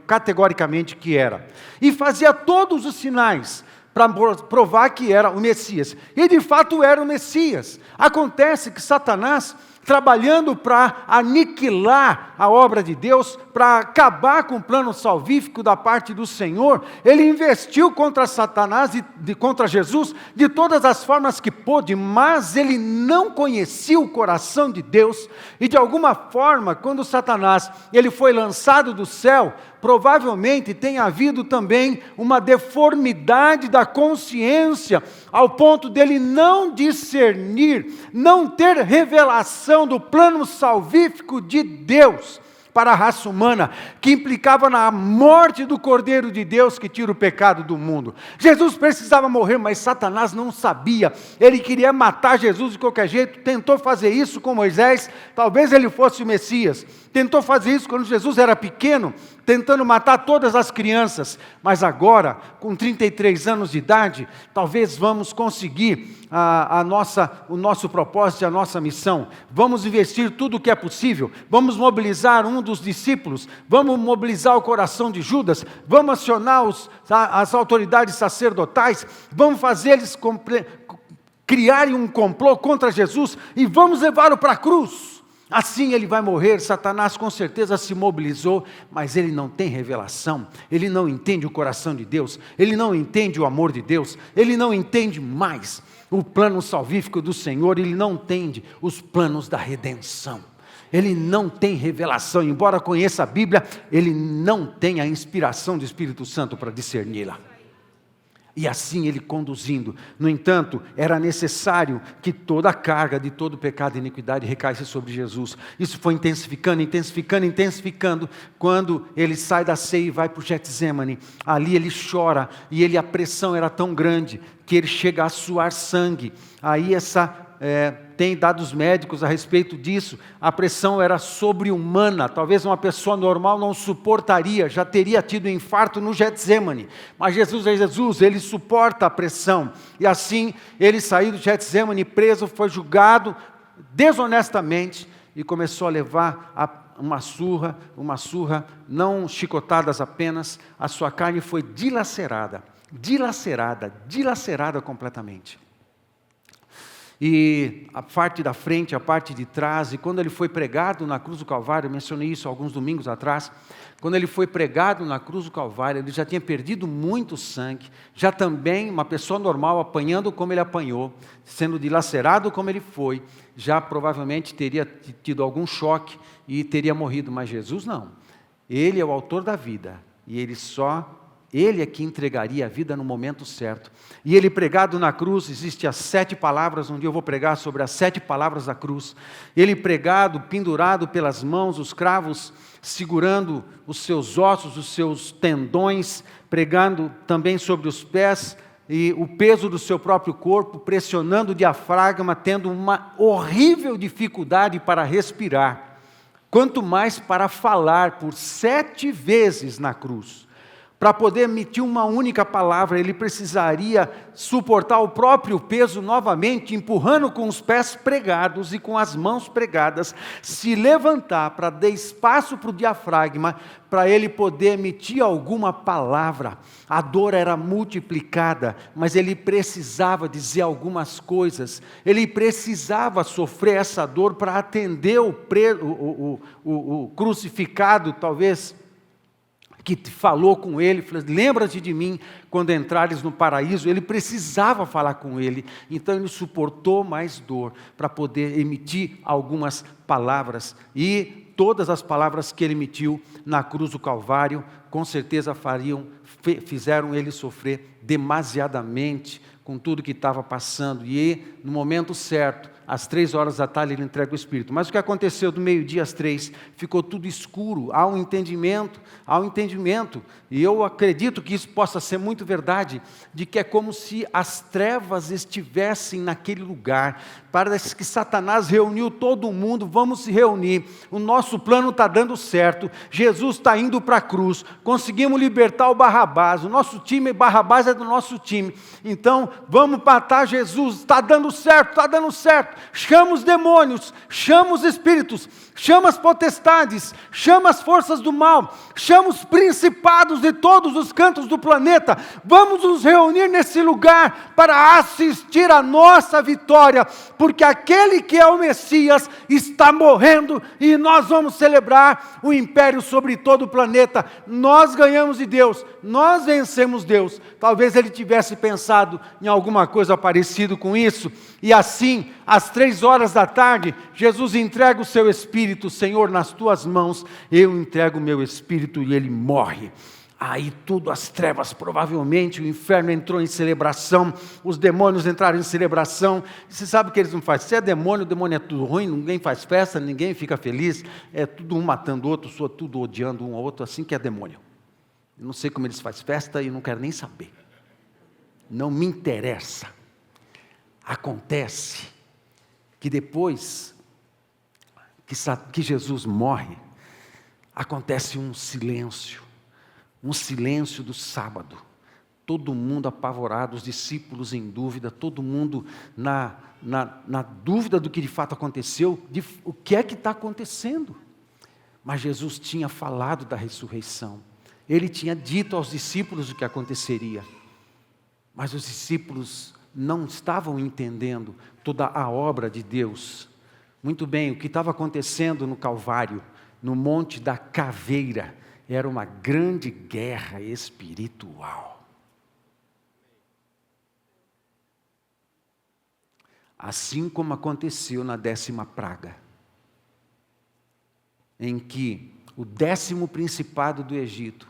categoricamente que era, e fazia todos os sinais para provar que era o Messias, e de fato era o Messias. Acontece que Satanás, trabalhando para aniquilar a obra de Deus, para acabar com o plano salvífico da parte do Senhor, ele investiu contra Satanás e contra Jesus de todas as formas que pôde, mas ele não conhecia o coração de Deus, e de alguma forma, quando Satanás ele foi lançado do céu, provavelmente tenha havido também uma deformidade da consciência, ao ponto dele não discernir, não ter revelação do plano salvífico de Deus para a raça humana, que implicava na morte do Cordeiro de Deus que tira o pecado do mundo. Jesus precisava morrer, mas Satanás não sabia. Ele queria matar Jesus de qualquer jeito, tentou fazer isso com Moisés, talvez ele fosse o Messias. Tentou fazer isso quando Jesus era pequeno, tentando matar todas as crianças, mas agora, com 33 anos de idade, talvez vamos conseguir o nosso propósito e a nossa missão. Vamos investir tudo o que é possível, vamos mobilizar um dos discípulos, vamos mobilizar o coração de Judas, vamos acionar as autoridades sacerdotais, vamos fazer eles criarem um complô contra Jesus e vamos levá-lo para a cruz. Assim ele vai morrer. Satanás com certeza se mobilizou, mas ele não tem revelação, ele não entende o coração de Deus, ele não entende o amor de Deus, ele não entende mais o plano salvífico do Senhor, ele não entende os planos da redenção. Ele não tem revelação, embora conheça a Bíblia, ele não tem a inspiração do Espírito Santo para discerni-la. E assim ele conduzindo. No entanto, era necessário que toda a carga de todo pecado e iniquidade recaísse sobre Jesus. Isso foi intensificando, intensificando, intensificando. Quando ele sai da ceia e vai para o Getsemane, ali ele chora, e a pressão era tão grande, que ele chega a suar sangue. Aí tem dados médicos a respeito disso, a pressão era sobre-humana, talvez uma pessoa normal não suportaria, já teria tido infarto no Getsemane, mas Jesus é Jesus, ele suporta a pressão, e assim ele saiu do Getsemane preso, foi julgado desonestamente, e começou a levar uma surra, não chicotadas apenas, a sua carne foi dilacerada completamente. E a parte da frente, a parte de trás, e quando ele foi pregado na cruz do Calvário, eu mencionei isso alguns domingos atrás, quando ele foi pregado na cruz do Calvário, ele já tinha perdido muito sangue, já também uma pessoa normal apanhando como ele apanhou, sendo dilacerado como ele foi, já provavelmente teria tido algum choque e teria morrido, mas Jesus não. Ele é o autor da vida, e Ele é que entregaria a vida no momento certo. E ele pregado na cruz, existem as 7 palavras, um dia eu vou pregar sobre as 7 palavras da cruz. Ele pregado, pendurado pelas mãos, os cravos segurando os seus ossos, os seus tendões, pregando também sobre os pés, e o peso do seu próprio corpo, pressionando o diafragma, tendo uma horrível dificuldade para respirar. Quanto mais para falar por 7 vezes na cruz. Para poder emitir uma única palavra, ele precisaria suportar o próprio peso novamente, empurrando com os pés pregados e com as mãos pregadas, se levantar para dar espaço para o diafragma, para ele poder emitir alguma palavra. A dor era multiplicada, mas ele precisava dizer algumas coisas, ele precisava sofrer essa dor para atender o crucificado, talvez, que falou com ele, falou, lembra-te de mim quando entrares no paraíso. Ele precisava falar com ele, então ele suportou mais dor para poder emitir algumas palavras, e todas as palavras que ele emitiu na cruz do Calvário, com certeza fizeram ele sofrer demasiadamente com tudo que estava passando, e no momento certo, às 3 horas da tarde, ele entrega o Espírito. Mas o que aconteceu do meio-dia às 3, ficou tudo escuro, há um entendimento, e eu acredito que isso possa ser muito verdade, de que é como se as trevas estivessem naquele lugar. Parece que Satanás reuniu todo mundo, vamos se reunir, o nosso plano está dando certo, Jesus está indo para a cruz, conseguimos libertar o Barrabás, o nosso time, Barrabás é do nosso time, então vamos matar Jesus, está dando certo, chama os demônios, chama os espíritos, chama as potestades, chama as forças do mal, chama os principados de todos os cantos do planeta, vamos nos reunir nesse lugar para assistir a nossa vitória, porque aquele que é o Messias está morrendo, e nós vamos celebrar o império sobre todo o planeta. Nós ganhamos de Deus, nós vencemos Deus. Talvez ele tivesse pensado em alguma coisa parecida com isso, e assim, às 3 horas da tarde, Jesus entrega o seu Espírito. Senhor, nas tuas mãos eu entrego o meu Espírito, e ele morre. Aí tudo as trevas, provavelmente o inferno entrou em celebração, os demônios entraram em celebração. Você sabe o que eles não fazem? Se é demônio, o demônio é tudo ruim, ninguém faz festa, ninguém fica feliz, é tudo um matando o outro, tudo odiando um ao outro, assim que é demônio. Eu não sei como eles fazem festa e não quero nem saber, não me interessa. Acontece que depois que Jesus morre, acontece um silêncio do sábado, todo mundo apavorado, os discípulos em dúvida, todo mundo na dúvida do que de fato aconteceu, o que é que está acontecendo. Mas Jesus tinha falado da ressurreição, ele tinha dito aos discípulos o que aconteceria, mas os discípulos não estavam entendendo toda a obra de Deus. Muito bem, o que estava acontecendo no Calvário, no Monte da Caveira, era uma grande guerra espiritual. Assim como aconteceu na 10ª praga, em que o 10º principado do Egito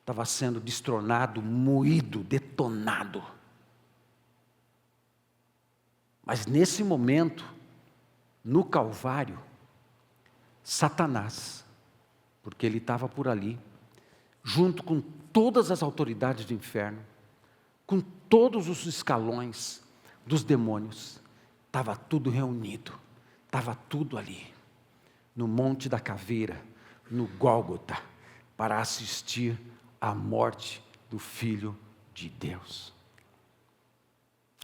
estava sendo destronado, moído, detonado. Mas nesse momento, no Calvário, Satanás, porque ele estava por ali, junto com todas as autoridades do inferno, com todos os escalões dos demônios, estava tudo reunido, estava tudo ali, no Monte da Caveira, no Gólgota, para assistir à morte do Filho de Deus.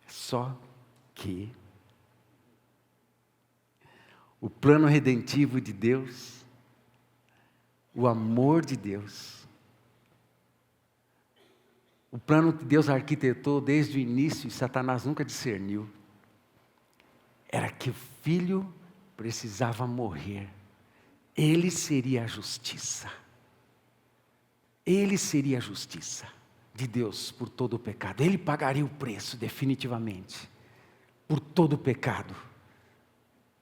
Só que o plano redentivo de Deus, o amor de Deus, o plano que Deus arquitetou desde o início e Satanás nunca discerniu, era que o Filho precisava morrer. Ele seria a justiça. Ele seria a justiça de Deus por todo o pecado. Ele pagaria o preço definitivamente por todo o pecado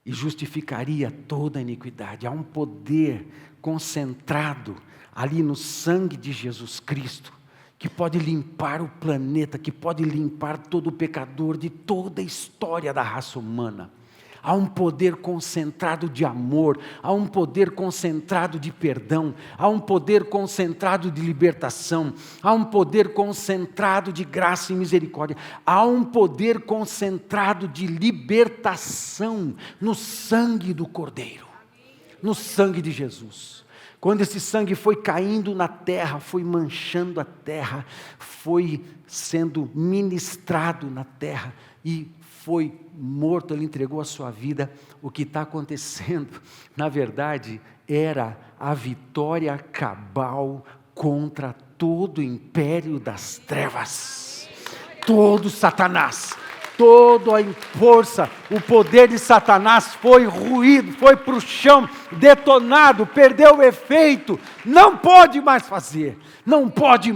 e justificaria toda a iniquidade. Há um poder concentrado ali no sangue de Jesus Cristo que pode limpar o planeta, que pode limpar todo o pecador de toda a história da raça humana. Há um poder concentrado de amor, há um poder concentrado de perdão, há um poder concentrado de libertação, há um poder concentrado de graça e misericórdia, há um poder concentrado de libertação no sangue do Cordeiro, no sangue de Jesus. Quando esse sangue foi caindo na terra, foi manchando a terra, foi sendo ministrado na terra e foi morto, ele entregou a sua vida. O que está acontecendo, na verdade, era a vitória cabal contra todo o império das trevas, todo Satanás, toda a força, o poder de Satanás foi ruído, foi para o chão, detonado, perdeu o efeito, não pode mais fazer, não pode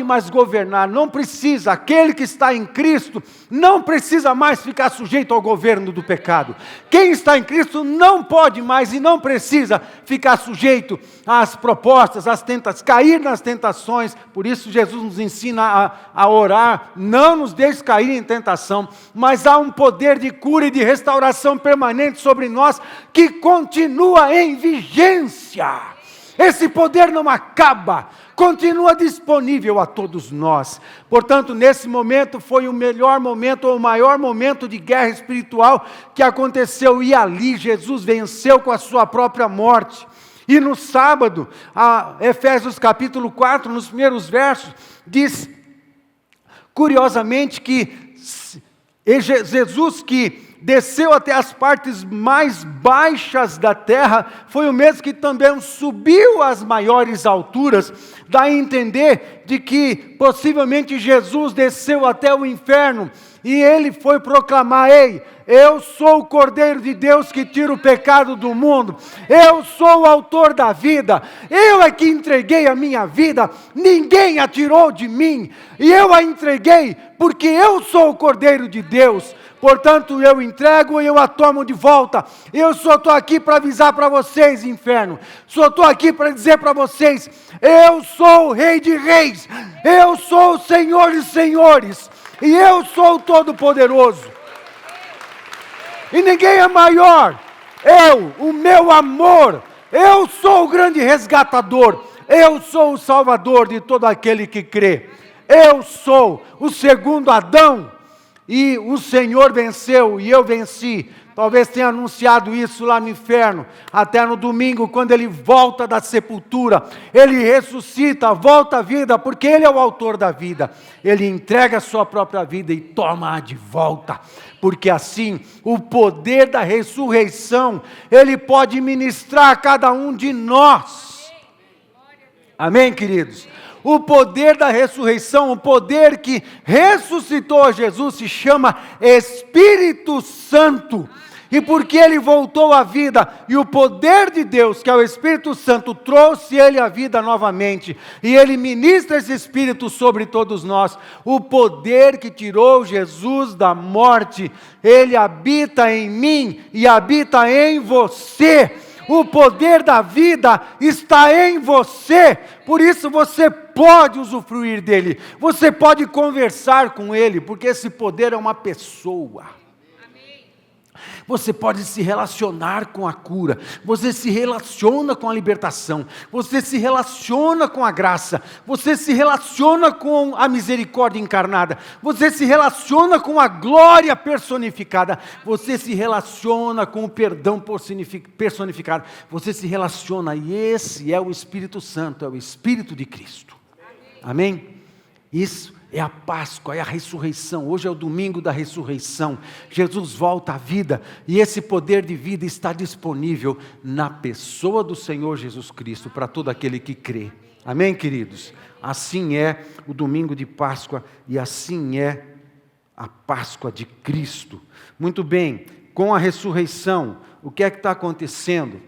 mais governar, não precisa. Aquele que está em Cristo não precisa mais ficar sujeito ao governo do pecado. Quem está em Cristo não pode mais e não precisa ficar sujeito às propostas, cair nas tentações. Por isso Jesus nos ensina a orar: não nos deixe cair em tentação, mas há um poder de cura e de restauração permanente sobre nós, que continua em vigência. Esse poder não acaba, continua disponível a todos nós. Portanto, nesse momento foi o melhor momento, ou o maior momento de guerra espiritual que aconteceu, e ali Jesus venceu com a sua própria morte. E no sábado, Efésios capítulo 4, nos primeiros versos, diz, curiosamente, que Jesus, que desceu até as partes mais baixas da terra, foi o mesmo que também subiu às maiores alturas. Dá a entender de que possivelmente Jesus desceu até o inferno e ele foi proclamar: ei, eu sou o Cordeiro de Deus que tira o pecado do mundo, eu sou o autor da vida, eu é que entreguei a minha vida, ninguém a tirou de mim, e eu a entreguei porque eu sou o Cordeiro de Deus. Portanto, eu entrego e eu a tomo de volta. Eu só estou aqui para avisar para vocês, inferno. Só estou aqui para dizer para vocês: eu sou o Rei de Reis, eu sou o Senhor de Senhores, e eu sou o Todo-Poderoso. E ninguém é maior. O meu amor, eu sou o grande resgatador, eu sou o Salvador de todo aquele que crê. Eu sou o segundo Adão. E o Senhor venceu e eu venci. Talvez tenha anunciado isso lá no inferno, até no domingo, quando ele volta da sepultura, ele ressuscita, volta à vida, porque ele é o autor da vida. Ele entrega a sua própria vida e toma-a de volta, porque assim, o poder da ressurreição, ele pode ministrar a cada um de nós. Amém, queridos? O poder da ressurreição, o poder que ressuscitou Jesus se chama Espírito Santo. E porque ele voltou à vida, e o poder de Deus, que é o Espírito Santo, trouxe ele à vida novamente, e ele ministra esse Espírito sobre todos nós, o poder que tirou Jesus da morte, ele habita em mim e habita em você. O poder da vida está em você, por isso você pode usufruir dele, você pode conversar com ele, porque esse poder é uma pessoa. Você pode se relacionar com a cura, você se relaciona com a libertação, você se relaciona com a graça, você se relaciona com a misericórdia encarnada, você se relaciona com a glória personificada, você se relaciona com o perdão personificado, você se relaciona, e esse é o Espírito Santo, é o Espírito de Cristo. Amém? Isso é a Páscoa, é a ressurreição. Hoje é o domingo da ressurreição. Jesus volta à vida e esse poder de vida está disponível na pessoa do Senhor Jesus Cristo para todo aquele que crê. Amém, queridos? Assim é o domingo de Páscoa e assim é a Páscoa de Cristo. Muito bem, com a ressurreição, o que é que está acontecendo?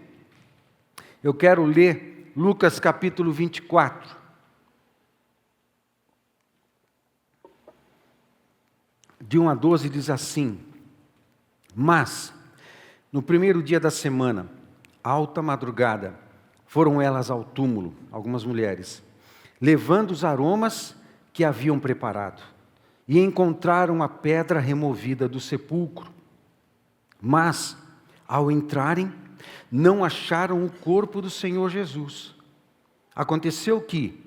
Eu quero ler Lucas capítulo 24. De 1 a 12 diz assim: mas, no primeiro dia da semana, alta madrugada, foram elas ao túmulo, algumas mulheres, levando os aromas que haviam preparado, e encontraram a pedra removida do sepulcro. Mas, ao entrarem, não acharam o corpo do Senhor Jesus. Aconteceu que,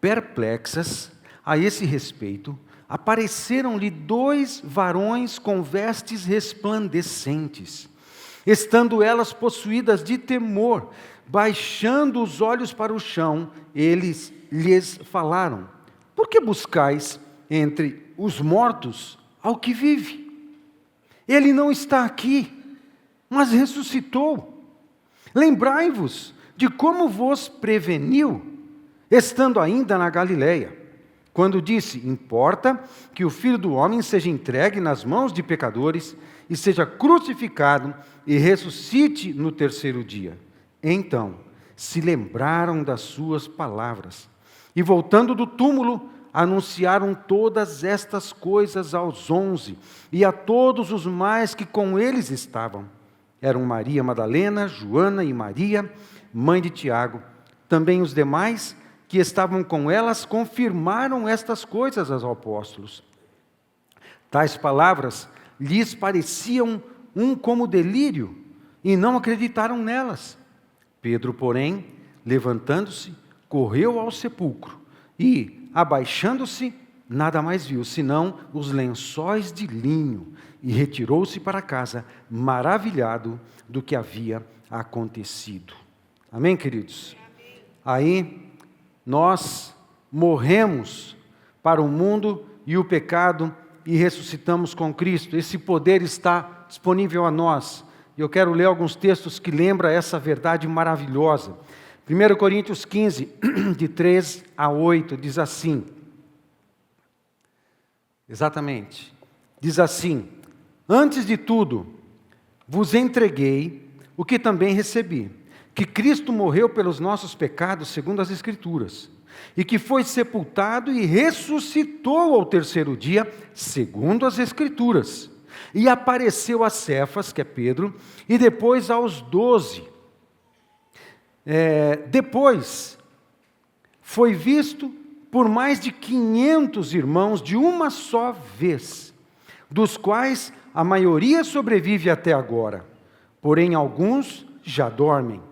perplexas a esse respeito, apareceram-lhe 2 varões com vestes resplandecentes. Estando elas possuídas de temor, baixando os olhos para o chão, eles lhes falaram: por que buscais entre os mortos ao que vive? Ele não está aqui, mas ressuscitou. Lembrai-vos de como vos preveniu, estando ainda na Galileia, quando disse: importa que o Filho do Homem seja entregue nas mãos de pecadores, e seja crucificado, e ressuscite no terceiro dia. Então, se lembraram das suas palavras, e voltando do túmulo, anunciaram todas estas coisas aos 11, e a todos os mais que com eles estavam. Eram Maria Madalena, Joana e Maria, mãe de Tiago. Também os demais que estavam com elas confirmaram estas coisas aos apóstolos. Tais palavras lhes pareciam como delírio, e não acreditaram nelas. Pedro, porém, levantando-se, correu ao sepulcro, e, abaixando-se, nada mais viu, senão os lençóis de linho, e retirou-se para casa, maravilhado do que havia acontecido. Amém, queridos? Aí, nós morremos para o mundo e o pecado e ressuscitamos com Cristo. Esse poder está disponível a nós. Eu quero ler alguns textos que lembram essa verdade maravilhosa. 1 Coríntios 15, de 3 a 8, diz assim. Exatamente. Diz assim: antes de tudo, vos entreguei o que também recebi, que Cristo morreu pelos nossos pecados, segundo as Escrituras, e que foi sepultado e ressuscitou ao terceiro dia, segundo as Escrituras, e apareceu a Cefas, que é Pedro, e depois aos 12. Depois, foi visto por mais de 500 irmãos de uma só vez, dos quais a maioria sobrevive até agora, porém alguns já dormem.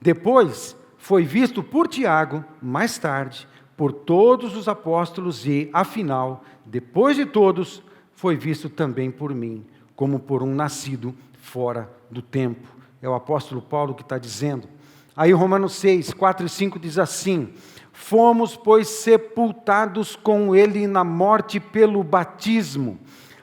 Depois foi visto por Tiago, mais tarde, por todos os apóstolos e, afinal, depois de todos, foi visto também por mim, como por um nascido fora do tempo. É o apóstolo Paulo que está dizendo. Aí Romanos 6, 4 e 5 diz assim: fomos, pois, sepultados com ele na morte pelo batismo,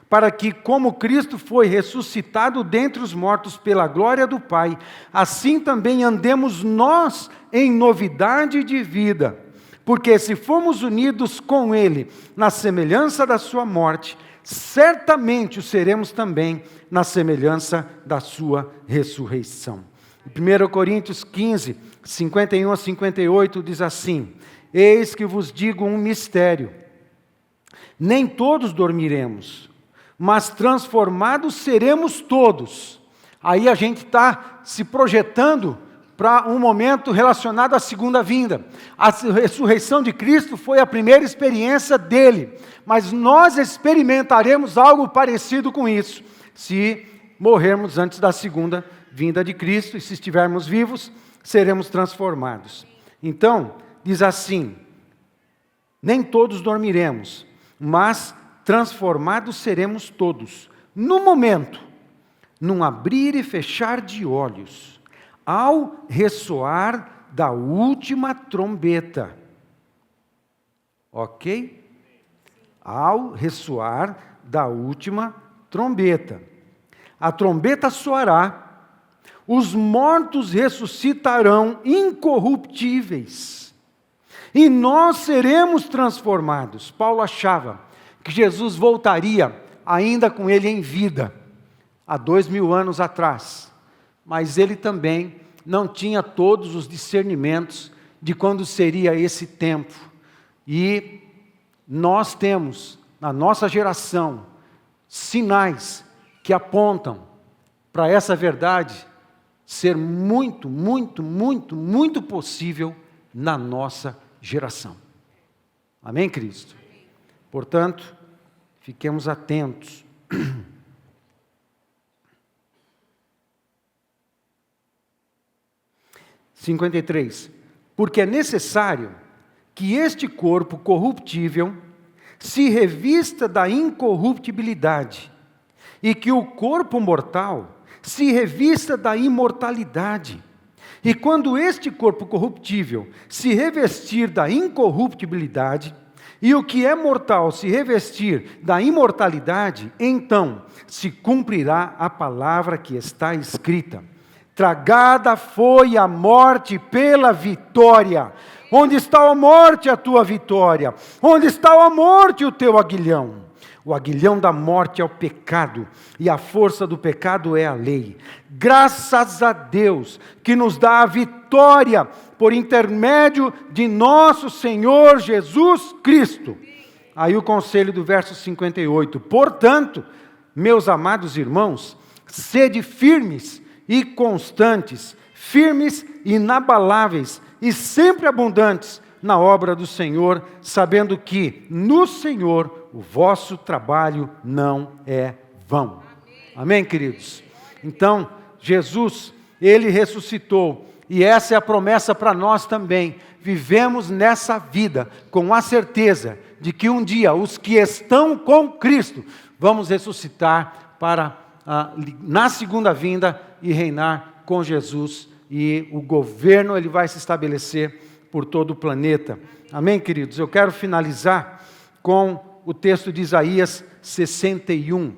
para que, como Cristo foi ressuscitado dentre os mortos pela glória do Pai, assim também andemos nós em novidade de vida. porque se formos unidos com Ele na semelhança da sua morte, certamente o seremos também na semelhança da sua ressurreição. Em 1 Coríntios 15, 51 a 58 diz assim: eis que vos digo um mistério, nem todos dormiremos, mas transformados seremos todos. Aí a gente está se projetando para um momento relacionado à segunda vinda. A ressurreição de Cristo foi a primeira experiência dele, mas nós experimentaremos algo parecido com isso, se morrermos antes da segunda vinda de Cristo, e se estivermos vivos, seremos transformados. Então, diz assim: nem todos dormiremos, mas transformados seremos todos, no momento, num abrir e fechar de olhos, ao ressoar da última trombeta. Ok? Ao ressoar da última trombeta. A trombeta soará, os mortos ressuscitarão incorruptíveis, e nós seremos transformados. Paulo achava que Jesus voltaria ainda com ele em vida, há 2000 anos atrás, mas ele também não tinha todos os discernimentos de quando seria esse tempo. E nós temos, na nossa geração, sinais que apontam para essa verdade ser muito, muito, muito, muito possível na nossa geração. Amém, Cristo? Portanto, fiquemos atentos. 53. Porque é necessário que este corpo corruptível se revista da incorruptibilidade, e que o corpo mortal se revista da imortalidade. E quando este corpo corruptível se revestir da incorruptibilidade, e o que é mortal se revestir da imortalidade, então se cumprirá a palavra que está escrita: tragada foi a morte pela vitória. Onde está a morte, a tua vitória? Onde está a morte, o teu aguilhão? O aguilhão da morte é o pecado, e a força do pecado é a lei. Graças a Deus que nos dá a vitória por intermédio de nosso Senhor Jesus Cristo. Aí o conselho do verso 58. Portanto, meus amados irmãos, sede firmes e constantes, firmes e inabaláveis, e sempre abundantes na obra do Senhor, sabendo que no Senhor o vosso trabalho não é vão. Amém, queridos? Então, Jesus, Ele ressuscitou, e essa é a promessa para nós também. Vivemos nessa vida com a certeza de que um dia os que estão com Cristo vamos ressuscitar para na segunda vinda e reinar com Jesus, e o governo ele vai se estabelecer por todo o planeta. Amém, queridos? Eu quero finalizar com o texto de Isaías 61.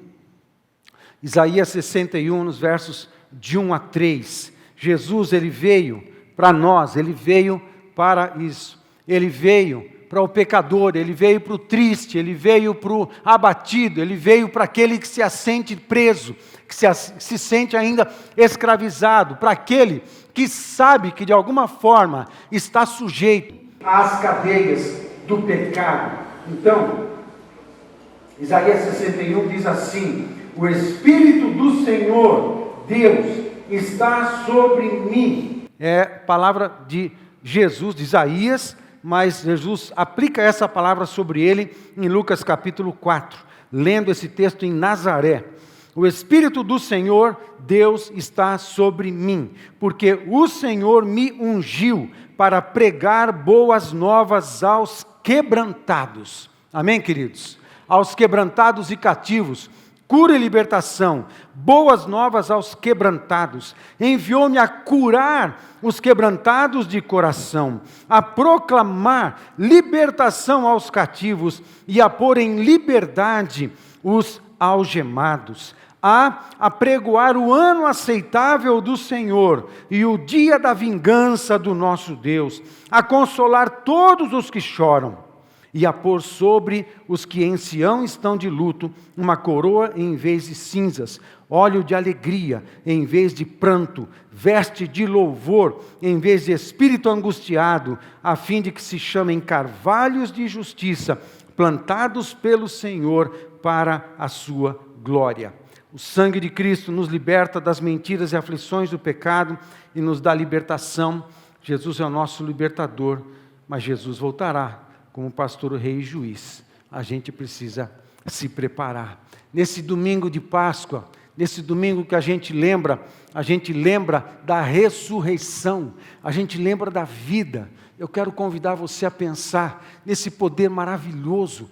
Isaías 61, nos versos de 1 a 3. Jesus, ele veio para nós, ele veio para isso. Ele veio para o pecador, ele veio para o triste, ele veio para o abatido, ele veio para aquele que se assente preso, que se sente ainda escravizado, para aquele que sabe que de alguma forma está sujeito às cadeias do pecado. Então, Isaías 61 diz assim: o Espírito do Senhor, Deus, está sobre mim. É palavra de Jesus, de Isaías, mas Jesus aplica essa palavra sobre ele em Lucas capítulo 4, lendo esse texto em Nazaré. O Espírito do Senhor, Deus, está sobre mim, porque o Senhor me ungiu para pregar boas novas aos quebrantados. Amém, queridos? Aos quebrantados e cativos, cura e libertação, boas novas aos quebrantados. Enviou-me a curar os quebrantados de coração, a proclamar libertação aos cativos e a pôr em liberdade os algemados, a apregoar o ano aceitável do Senhor e o dia da vingança do nosso Deus, a consolar todos os que choram e a pôr sobre os que em Sião estão de luto uma coroa em vez de cinzas, óleo de alegria em vez de pranto, veste de louvor em vez de espírito angustiado, a fim de que se chamem carvalhos de justiça, plantados pelo Senhor para a sua glória. O sangue de Cristo nos liberta das mentiras e aflições do pecado e nos dá libertação. Jesus é o nosso libertador, mas Jesus voltará como pastor, rei e juiz. A gente precisa se preparar. Nesse domingo de Páscoa, nesse domingo que a gente lembra da ressurreição, a gente lembra da vida. Eu quero convidar você a pensar nesse poder maravilhoso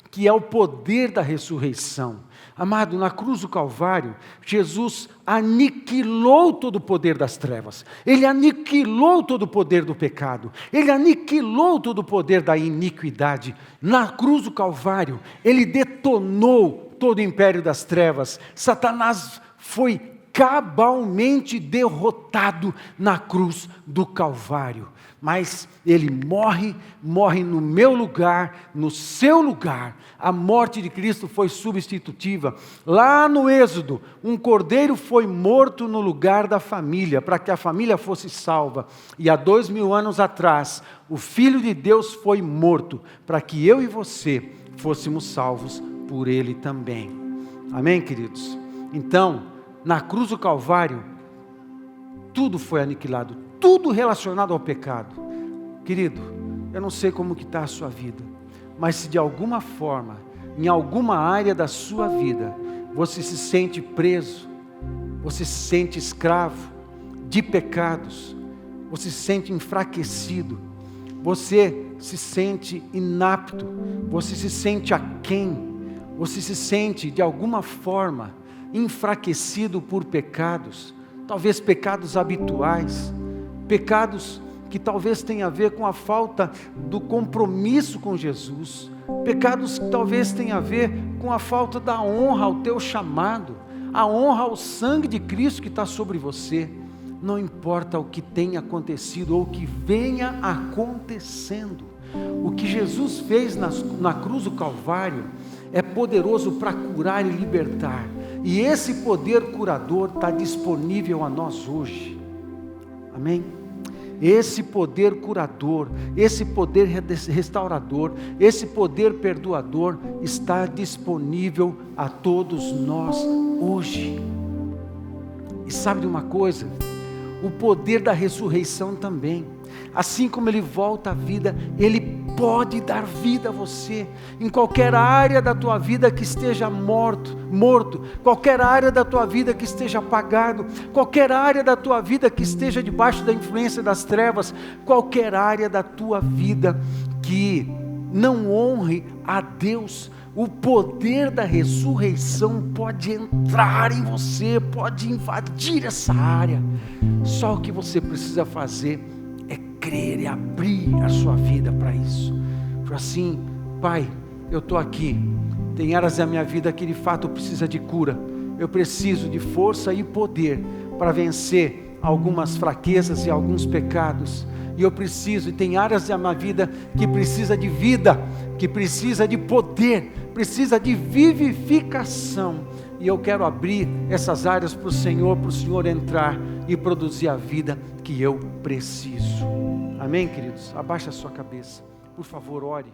que é o poder da ressurreição. Amado, na cruz do Calvário, Jesus aniquilou todo o poder das trevas, Ele aniquilou todo o poder do pecado, Ele aniquilou todo o poder da iniquidade. Na cruz do Calvário, Ele detonou todo o império das trevas. Satanás foi cabalmente derrotado na cruz do Calvário. Mas Ele morre no meu lugar, no seu lugar. A morte de Cristo foi substitutiva. Lá no Êxodo, um cordeiro foi morto no lugar da família, para que a família fosse salva. E há 2000 anos atrás, o Filho de Deus foi morto, para que eu e você fôssemos salvos por Ele também. Amém, queridos? Então, na cruz do Calvário, tudo foi aniquilado, tudo relacionado ao pecado. Querido, eu não sei como que está a sua vida, mas se de alguma forma, em alguma área da sua vida, você se sente preso, você se sente escravo de pecados, você se sente enfraquecido, você se sente inapto, você se sente aquém, você se sente de alguma forma enfraquecido por pecados, talvez pecados habituais, pecados que talvez tenham a ver com a falta do compromisso com Jesus, pecados que talvez tenham a ver com a falta da honra ao teu chamado, a honra ao sangue de Cristo que está sobre você. Não importa o que tenha acontecido ou o que venha acontecendo, o que Jesus fez na cruz do Calvário é poderoso para curar e libertar, e esse poder curador está disponível a nós hoje. Amém? Esse poder curador, esse poder restaurador, esse poder perdoador está disponível a todos nós hoje. E sabe de uma coisa? O poder da ressurreição também, assim como Ele volta à vida, Ele pode dar vida a você, em qualquer área da tua vida que esteja morto, qualquer área da tua vida que esteja apagado, qualquer área da tua vida que esteja debaixo da influência das trevas, qualquer área da tua vida que não honre a Deus, o poder da ressurreição pode entrar em você, pode invadir essa área. Só o que você precisa fazer é crer e abrir a sua vida para isso. Assim, Pai, eu estou aqui, tem áreas da minha vida que de fato precisa de cura, eu preciso de força e poder para vencer algumas fraquezas e alguns pecados, e eu preciso, e tem áreas da minha vida que precisa de vida, que precisa de poder, precisa de vivificação, e eu quero abrir essas áreas para o Senhor entrar e produzir a vida que eu preciso. Amém, queridos? Abaixa a sua cabeça, por favor, ore.